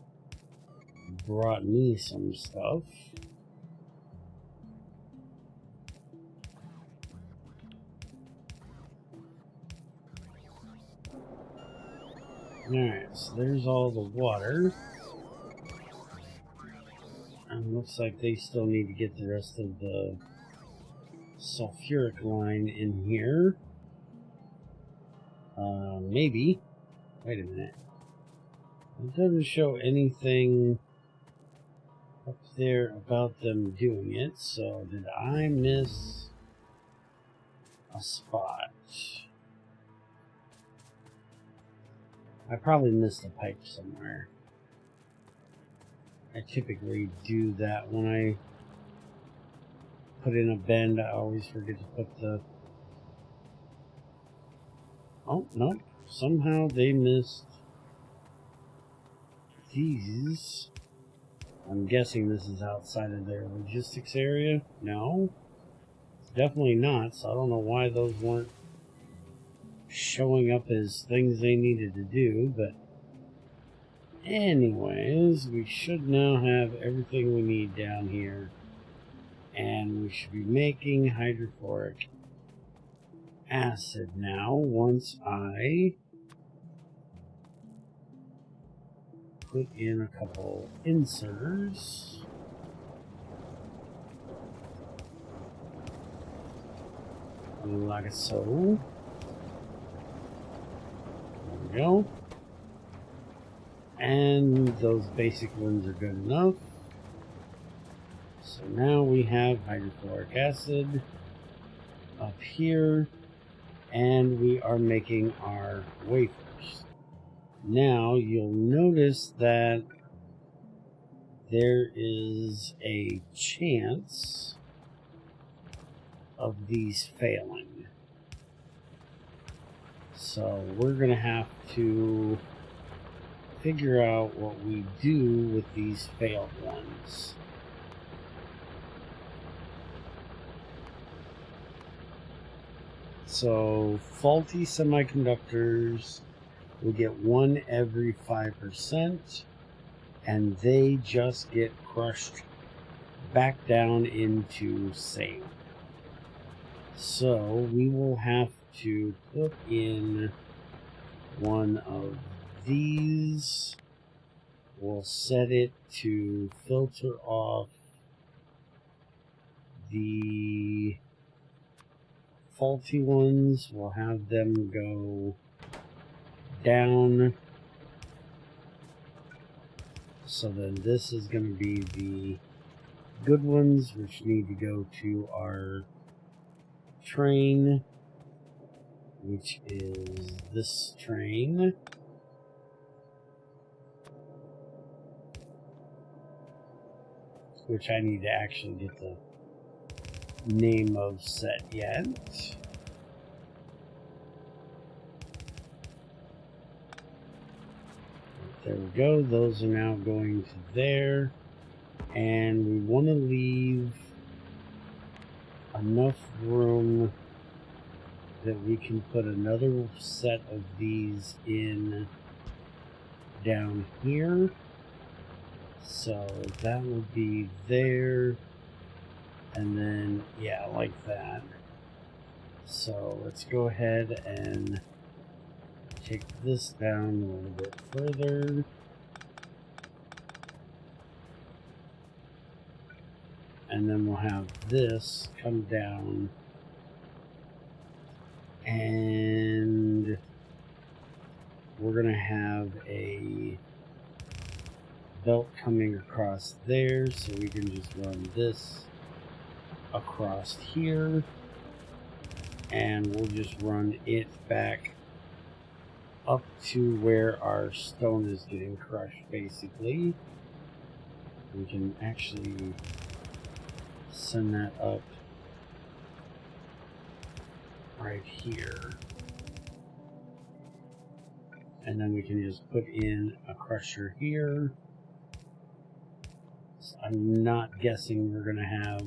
brought me some stuff. Alright, so there's all the water. And looks like they still need to get the rest of the sulfuric line in here. Maybe. Wait a minute. It doesn't show anything up there about them doing it, so did I miss a spot? I probably missed a pipe somewhere. I typically do that when I put in a bend. I always forget to put the... Oh, no. Somehow they missed these. I'm guessing this is outside of their logistics area. No, definitely not. So I don't know why those weren't showing up as things they needed to do. But anyways, we should now have everything we need down here. And we should be making hydrofluoric acid now once I put in a couple inserters. Like so. There we go. And those basic ones are good enough. So now we have hydrofluoric acid up here, and we are making our wafers. Now you'll notice that there is a chance of these failing. So we're going to have to figure out what we do with these failed ones. So faulty semiconductors, we get 1 every 5%, and they just get crushed back down into same. So we will have to put in one of these. We'll set it to filter off the faulty ones. We'll have them go down. So then this is going to be the good ones, which need to go to our train, which is this train. Which I need to actually get the name of set yet. There we go. Those are now going to there. And we want to leave enough room that we can put another set of these in down here. So that will be there. And then, yeah, like that. So let's go ahead and take this down a little bit further. And then we'll have this come down. And we're going to have a belt coming across there, so we can just run this across here, and we'll just run it back up to where our stone is getting crushed. Basically, we can actually send that up right here, and then we can just put in a crusher here. So I'm not guessing we're going to have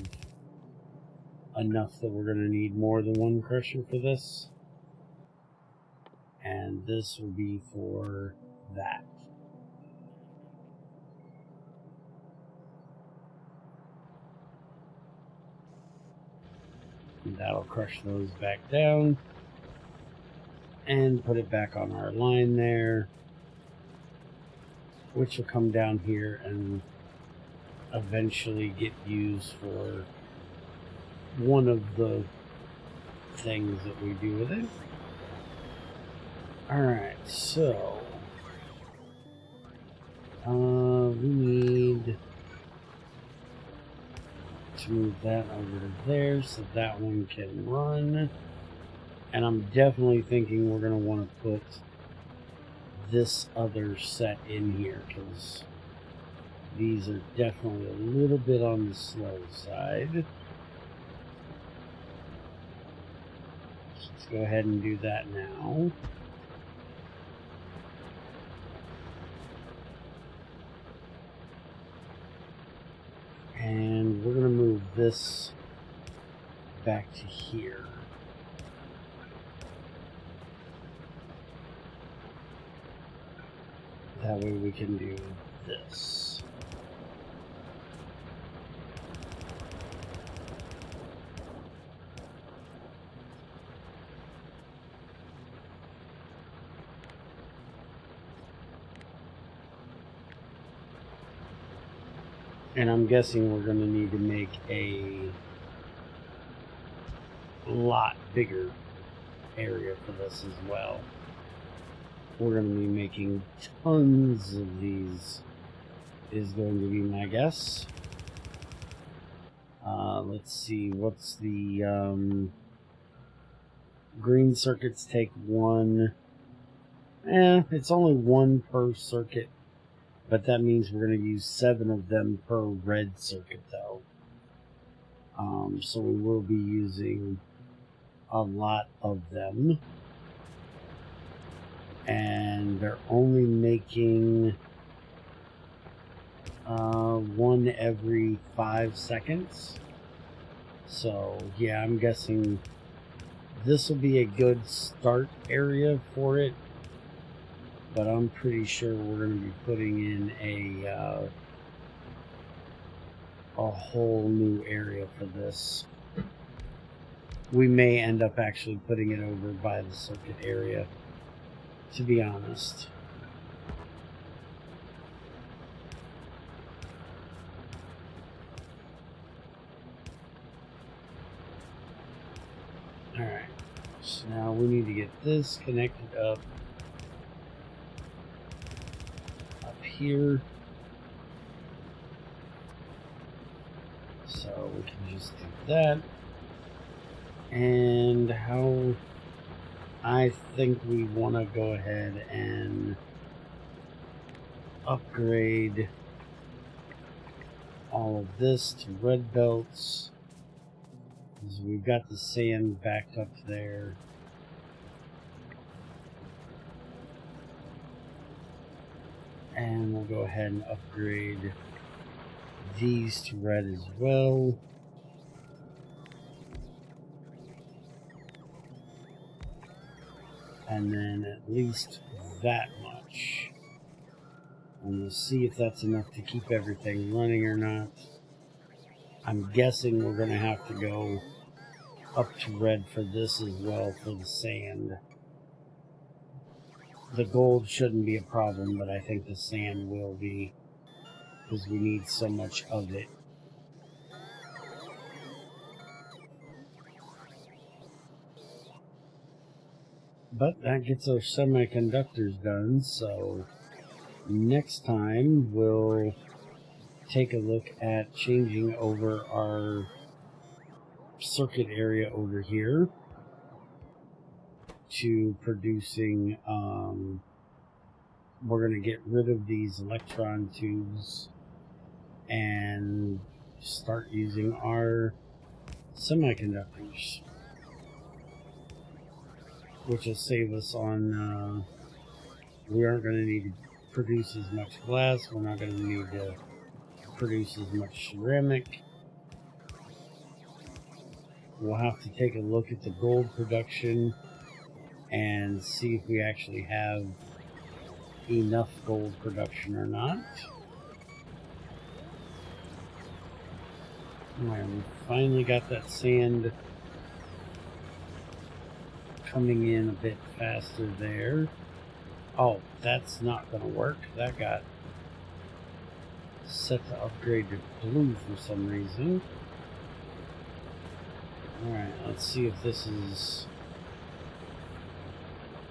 enough that we're going to need more than one crusher for this. And this will be for that. And that'll crush those back down. And put it back on our line there. which will come down here and eventually get used for one of the things that we do with it. Alright, so we need to move that over to there so that one can run. And I'm definitely thinking we're going to want to put this other set in here because these are definitely a little bit on the slow side. Let's go ahead and do that now. And we're going to move this back to here. That way we can do this. And I'm guessing we're going to need to make a lot bigger area for this as well. We're going to be making tons of these, is going to be my guess. Let's see, what's the green circuits take one. It's only one per circuit, but that means we're going to use 7 of them per red circuit though. So we will be using a lot of them. And they're only making one every 5 seconds. So yeah, I'm guessing this will be a good start area for it. But I'm pretty sure we're going to be putting in a whole new area for this. We may end up actually putting it over by the circuit area, to be honest. Alright, so now we need to get this connected up here. So we can just do that. And how I think we want to go ahead and upgrade all of this to red belts, because we've got the sand backed up there. And we'll go ahead and upgrade these to red as well. And then at least that much. And we'll see if that's enough to keep everything running or not. I'm guessing we're going to have to go up to red for this as well for the sand. The gold shouldn't be a problem, but I think the sand will be, because we need so much of it. But that gets our semiconductors done, so next time we'll take a look at changing over our circuit area over here to producing, we're going to get rid of these electron tubes and start using our semiconductors, which will save us on, we aren't going to need to produce as much glass, we're not going to need to produce as much ceramic. We'll have to take a look at the gold production and see if we actually have enough gold production or not. Alright, we finally got that sand coming in a bit faster there. Oh, that's not going to work. That got set to upgrade to blue for some reason. Alright, let's see if this is...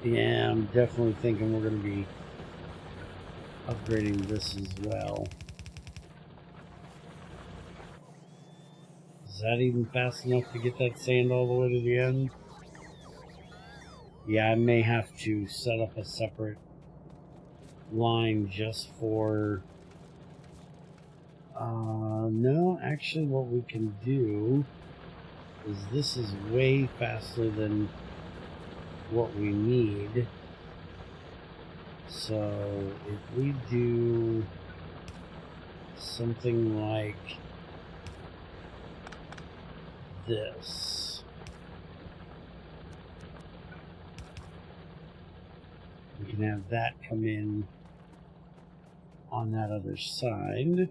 Yeah, I'm definitely thinking we're going to be upgrading this as well. Is that even fast enough to get that sand all the way to the end? Yeah, I may have to set up a separate line just for... no, actually what we can do is this is way faster than what we need. So if we do something like this, we can have that come in on that other side.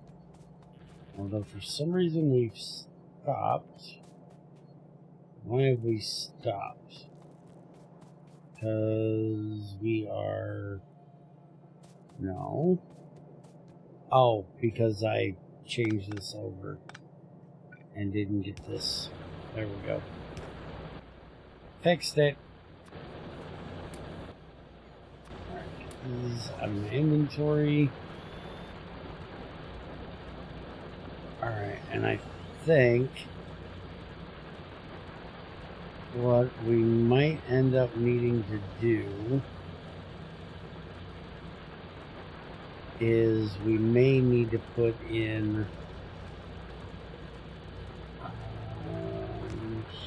Although for some reason we've stopped. Why have we stopped? Because we are... No. Oh, because I changed this over and didn't get this. There we go. Fixed it. Alright, get these out of my inventory. Alright, and I think what we might end up needing to do is we may need to put in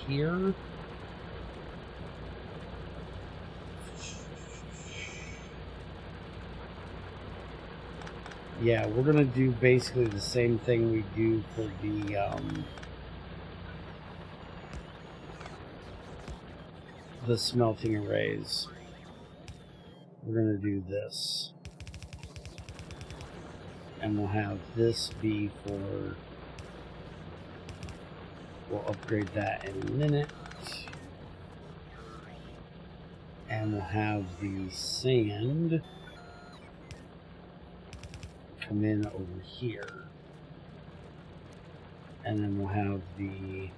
here. Yeah, we're gonna do basically the same thing we do for the smelting arrays. We're gonna do this. And we'll have this be for... We'll upgrade that in a minute. And we'll have the sand come in over here. And then we'll have the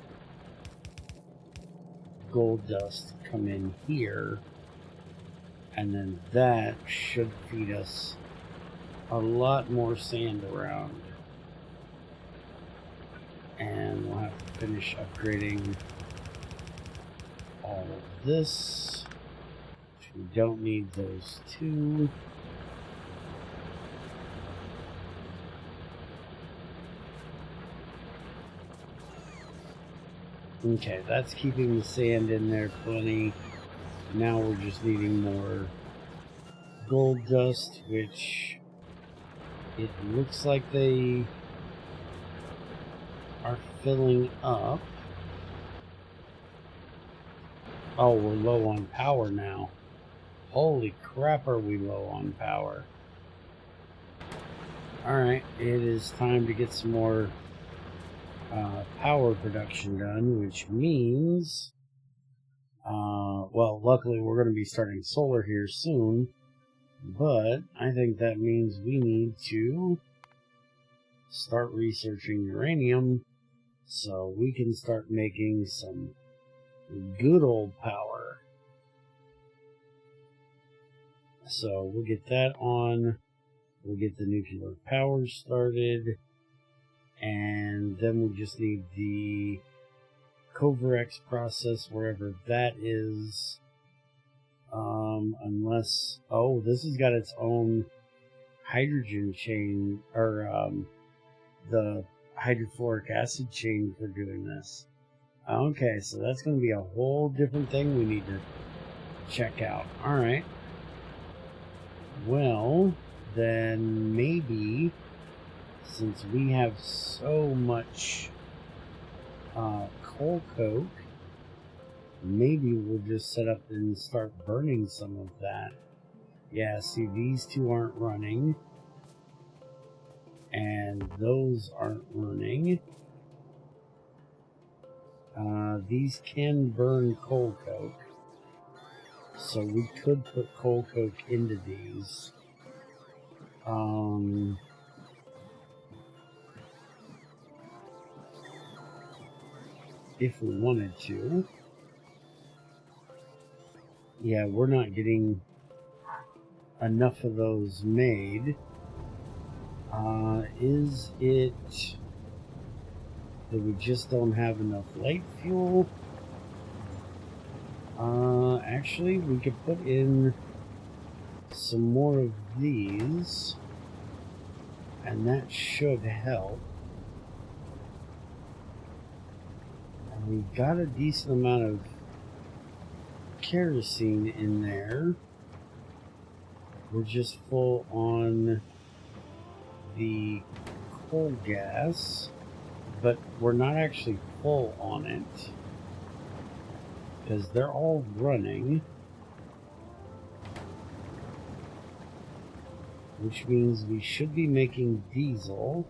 gold dust come in here. And then that should feed us a lot more sand around. And we'll have to finish upgrading all of this. We don't need those two. Okay, that's keeping the sand in there plenty. Now we're just needing more gold dust, which it looks like they are filling up. Oh, we're low on power now. Holy crap, are we low on power. Alright, it is time to get some more power production done, which means, well, luckily we're going to be starting solar here soon, but I think that means we need to start researching uranium so we can start making some good old power. So we'll get that on, we'll get the nuclear power started, and then we just need the Covarex process wherever that is. Unless, oh, this has got its own hydrogen chain, or the hydrofluoric acid chain for doing this. Okay, so that's going to be a whole different thing we need to check out. Alright. Well, then maybe, since we have so much coal coke, maybe we'll just set up and start burning some of that. Yeah, see, these two aren't running. And those aren't running. These can burn coal coke. So we could put coal coke into these. if we wanted to. Yeah, we're not getting enough of those made. Is it that we just don't have enough light fuel? Actually, we could put in some more of these, and that should help. And we got a decent amount of kerosene in there. We're just full on the coal gas, but we're not actually full on it because they're all running, which means we should be making diesel.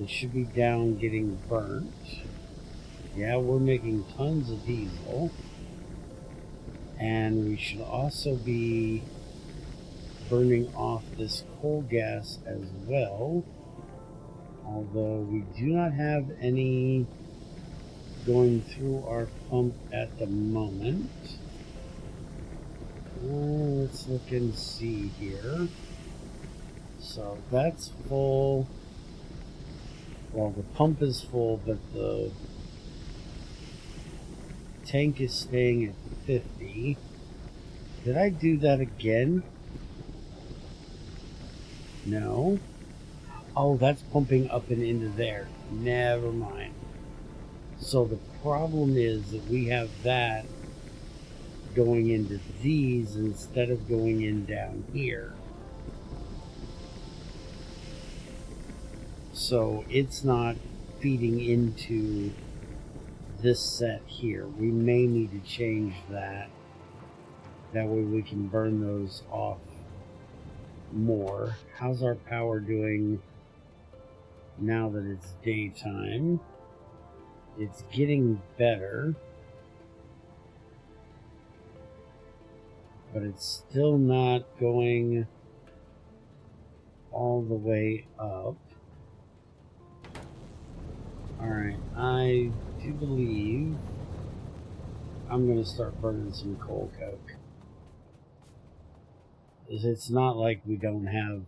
It should be down getting burnt. Yeah, we're making tons of diesel. And we should also be burning off this coal gas as well. Although we do not have any going through our pump at the moment. Let's look and see here. So that's full. Well, the pump is full, but the tank is staying at 50. Did I do that again? No. Oh, that's pumping up and into there. Never mind. So the problem is that we have that going into these instead of going in down here. So it's not feeding into this set here. We may need to change that. That way we can burn those off more. How's our power doing now that it's daytime? It's getting better, but it's still not going all the way up. Alright, I do believe I'm going to start burning some coal coke. It's not like we don't have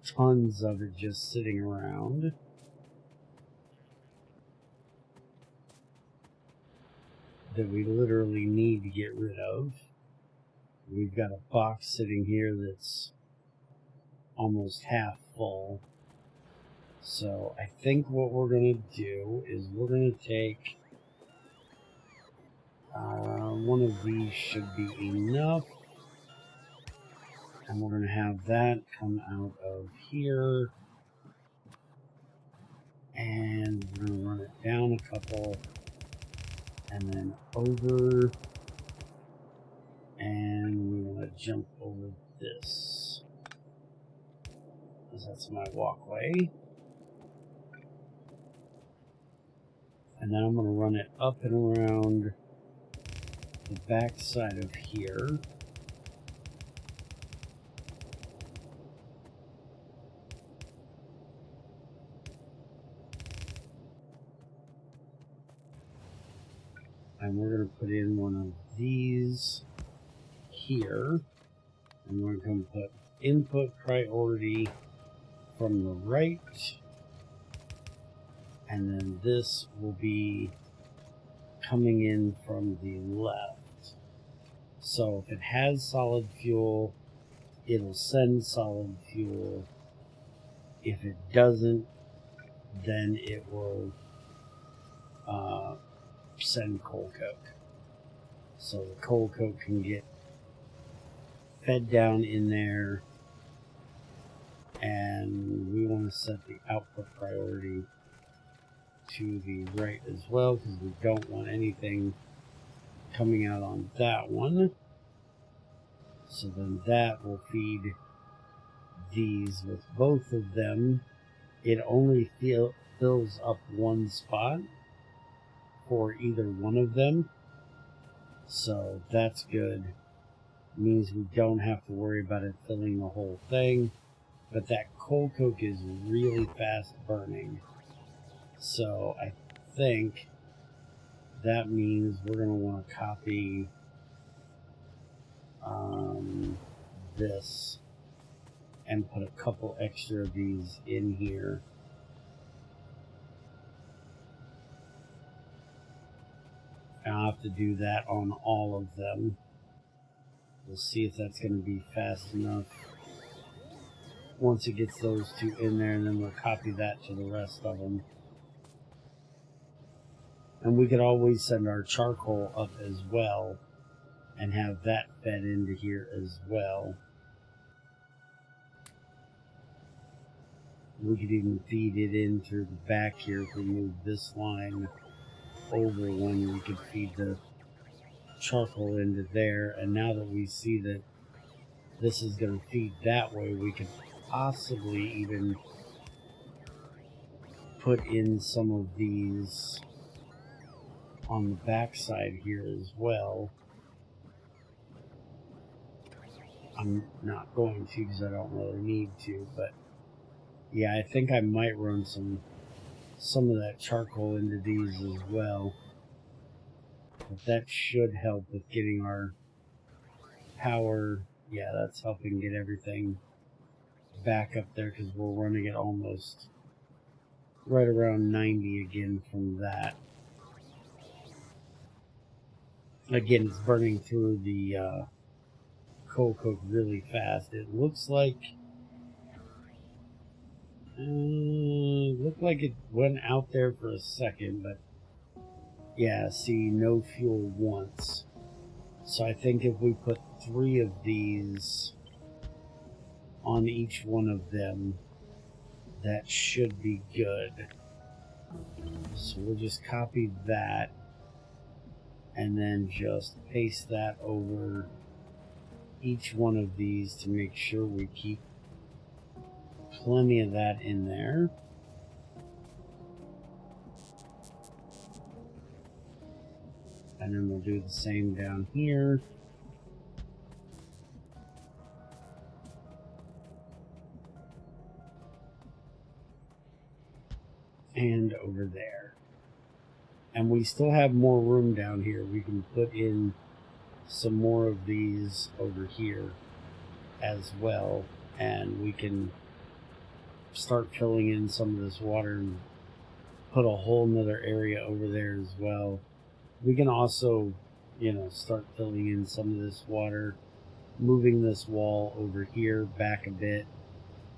tons of it just sitting around. That we literally need to get rid of. We've got a box sitting here that's almost half full. So I think what we're going to do is we're going to take one of these should be enough. And we're going to have that come out of here. And we're going to run it down a couple. And then over. And we want to jump over this. Because that's my walkway. And then I'm going to run it up and around the back side of here. And we're going to put in one of these here. And we're going to put input priority from the right. And then this will be coming in from the left. So if it has solid fuel, it'll send solid fuel. If it doesn't, then it will send coal coke. So the coal coke can get fed down in there, and we want to set the output priority to the right as well, because we don't want anything coming out on that one. So then that will feed these with both of them. It only fills up one spot for either one of them, so that's good. It means we don't have to worry about it filling the whole thing. But that coal coke is really fast burning, so I think that means we're going to want to copy this and put a couple extra of these in here. And I'll have to do that on all of them. We'll see if that's going to be fast enough. Once it gets those two in there, and then we'll copy that to the rest of them. And we could always send our charcoal up as well and have that fed into here as well. We could even feed it in through the back here. If we move this line over one, we could feed the charcoal into there. And now that we see that this is going to feed that way, we could possibly even put in some of these on the back side here as well. I'm not going to because I don't really need to, but yeah, I think I might run some of that charcoal into these as well. But that should help with getting our power. Yeah, that's helping get everything back up there because we're running it almost right around 90 again from that. Again, it's burning through the coal coke really fast. It looks like it went out there for a second, but yeah, see, no fuel once. So I think if we put 3 of these on each one of them, that should be good. So we'll just copy that and then just paste that over each one of these to make sure we keep plenty of that in there. And then we'll do the same down here. And over there. And we still have more room down here. We can put in some more of these over here as well. And we can start filling in some of this water and put a whole nother area over there as well. We can also, start filling in some of this water, moving this wall over here back a bit,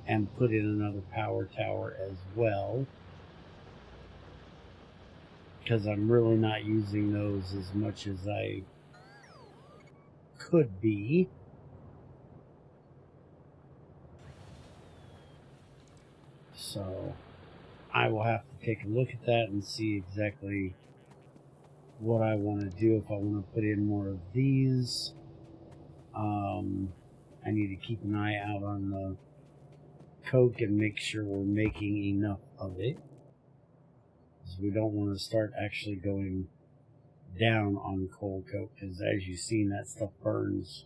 and put in another power tower as well. Because I'm really not using those as much as I could be. So I will have to take a look at that and see exactly what I want to do. If I want to put in more of these, I need to keep an eye out on the coke and make sure we're making enough of it. Because we don't want to start actually going down on coal coke, because as you've seen, that stuff burns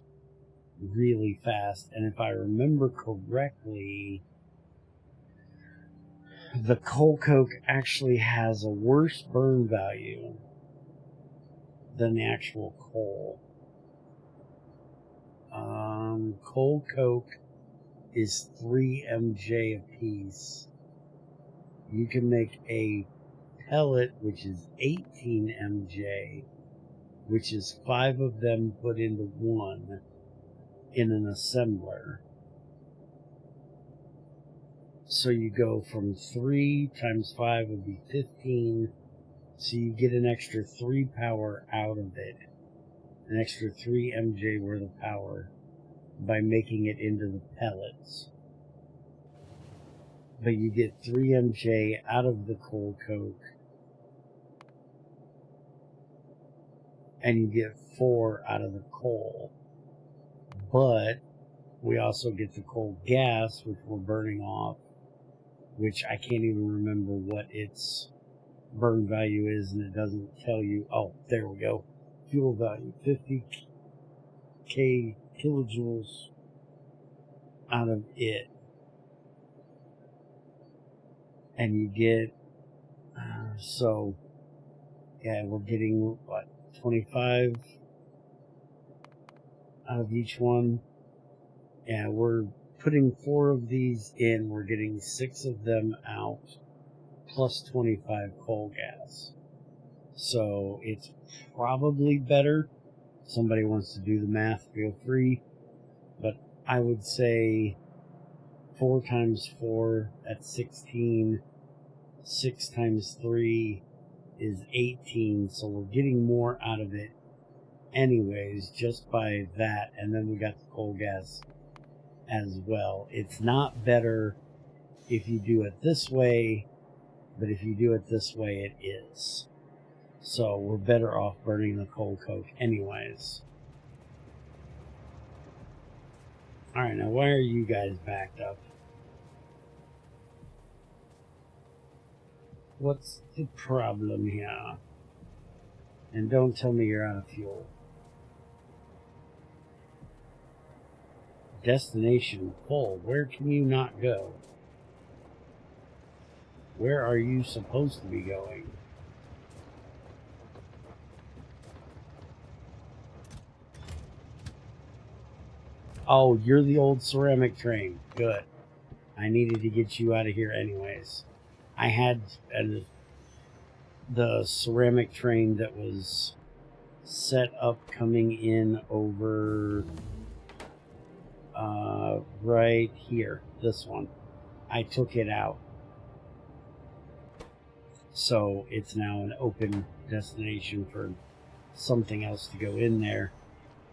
really fast. And if I remember correctly, the coal coke actually has a worse burn value than the actual coal. Coal coke is 3 mj a piece. You can make a pellet, which is 18 mj, which is 5 of them put into one in an assembler. So you go from 3 times 5 would be 15. So you get an extra 3 power out of it. An extra 3 mj worth of power by making it into the pellets. But you get 3 mj out of the coal coke. And you get 4 out of the coal. But we also get the coal gas, which we're burning off, which I can't even remember what its burn value is, and it doesn't tell you. Oh, there we go. Fuel value, 50 kilojoules out of it. And you get, so Yeah, we're getting, what, 25 out of each one. Yeah, we're putting 4 of these in. We're getting 6 of them out, plus 25 coal gas. So it's probably better. Somebody wants to do the math, feel free. But I would say 4 times 4, that's 16. 6 times 3 is 18. So we're getting more out of it anyways, just by that. And then we got the coal gas as well. It's not better if you do it this way, but if you do it this way, it is. So we're better off burning the coal coke anyways. Alright, now why are you guys backed up? What's the problem here? And don't tell me you're out of fuel. Destination full. Where can you not go? Where are you supposed to be going? Oh, you're the old ceramic train. Good. I needed to get you out of here anyways. I had the ceramic train that was set up coming in over right here. This one. I took it out. So it's now an open destination for something else to go in there.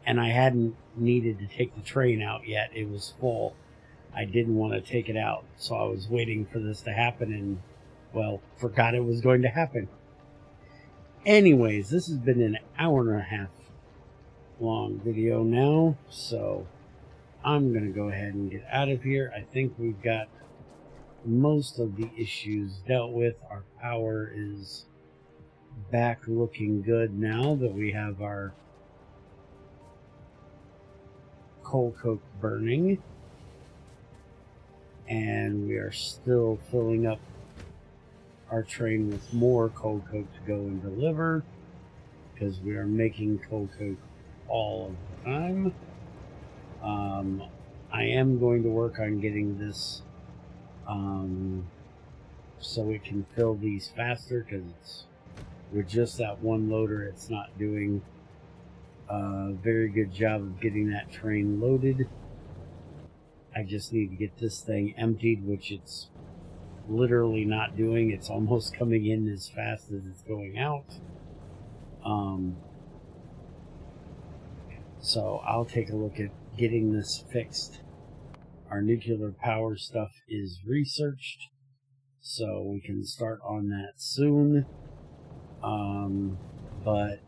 And I hadn't needed to take the train out yet. It was full. I didn't want to take it out. So I was waiting for this to happen and, well, forgot it was going to happen. Anyways, this has been an hour and a half long video now. So I'm going to go ahead and get out of here. I think we've got most of the issues dealt with. Our power is back looking good now that we have our coal coke burning, and we are still filling up our train with more coal coke to go and deliver, because we are making coal coke all of the time. I am going to work on getting this so it can fill these faster, because with just that one loader it's not doing a very good job of getting that train loaded. I just need to get this thing emptied, which it's literally not doing. It's almost coming in as fast as it's going out. So I'll take a look at getting this fixed. Our nuclear power stuff is researched, so we can start on that soon. But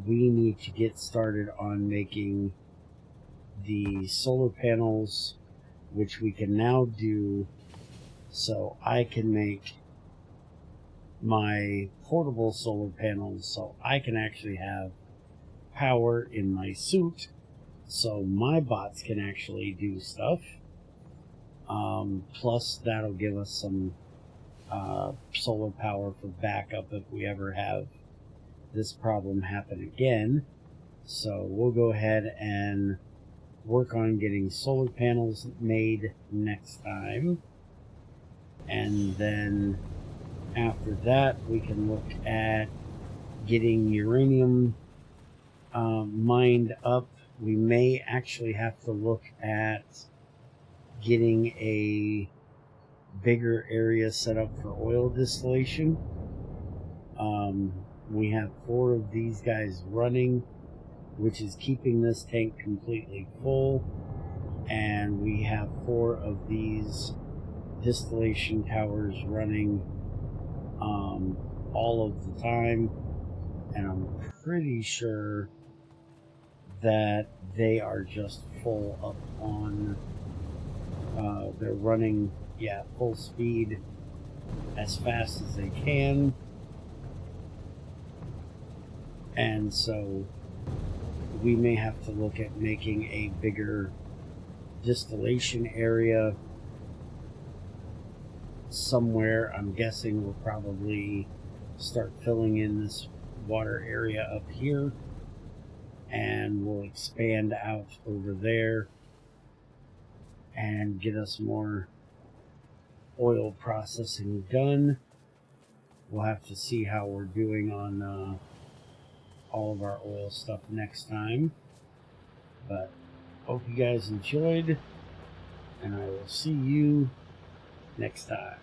we need to get started on making the solar panels, which we can now do, so I can make my portable solar panels so I can actually have power in my suit, so my bots can actually do stuff. Plus that'll give us some solar power for backup if we ever have this problem happen again. So we'll go ahead and work on getting solar panels made next time, and then after that we can look at getting uranium mined up. We may actually have to look at getting a bigger area set up for oil distillation. We have 4 of these guys running, which is keeping this tank completely full, and we have 4 of these distillation towers running all of the time, and I'm pretty sure that they are just full up on they're running full speed as fast as they can. And so we may have to look at making a bigger distillation area somewhere. I'm guessing we'll probably start filling in this water area up here, and we'll expand out over there and get us more oil processing done. We'll have to see how we're doing on all of our oil stuff next time. But hope you guys enjoyed, and I will see you next time.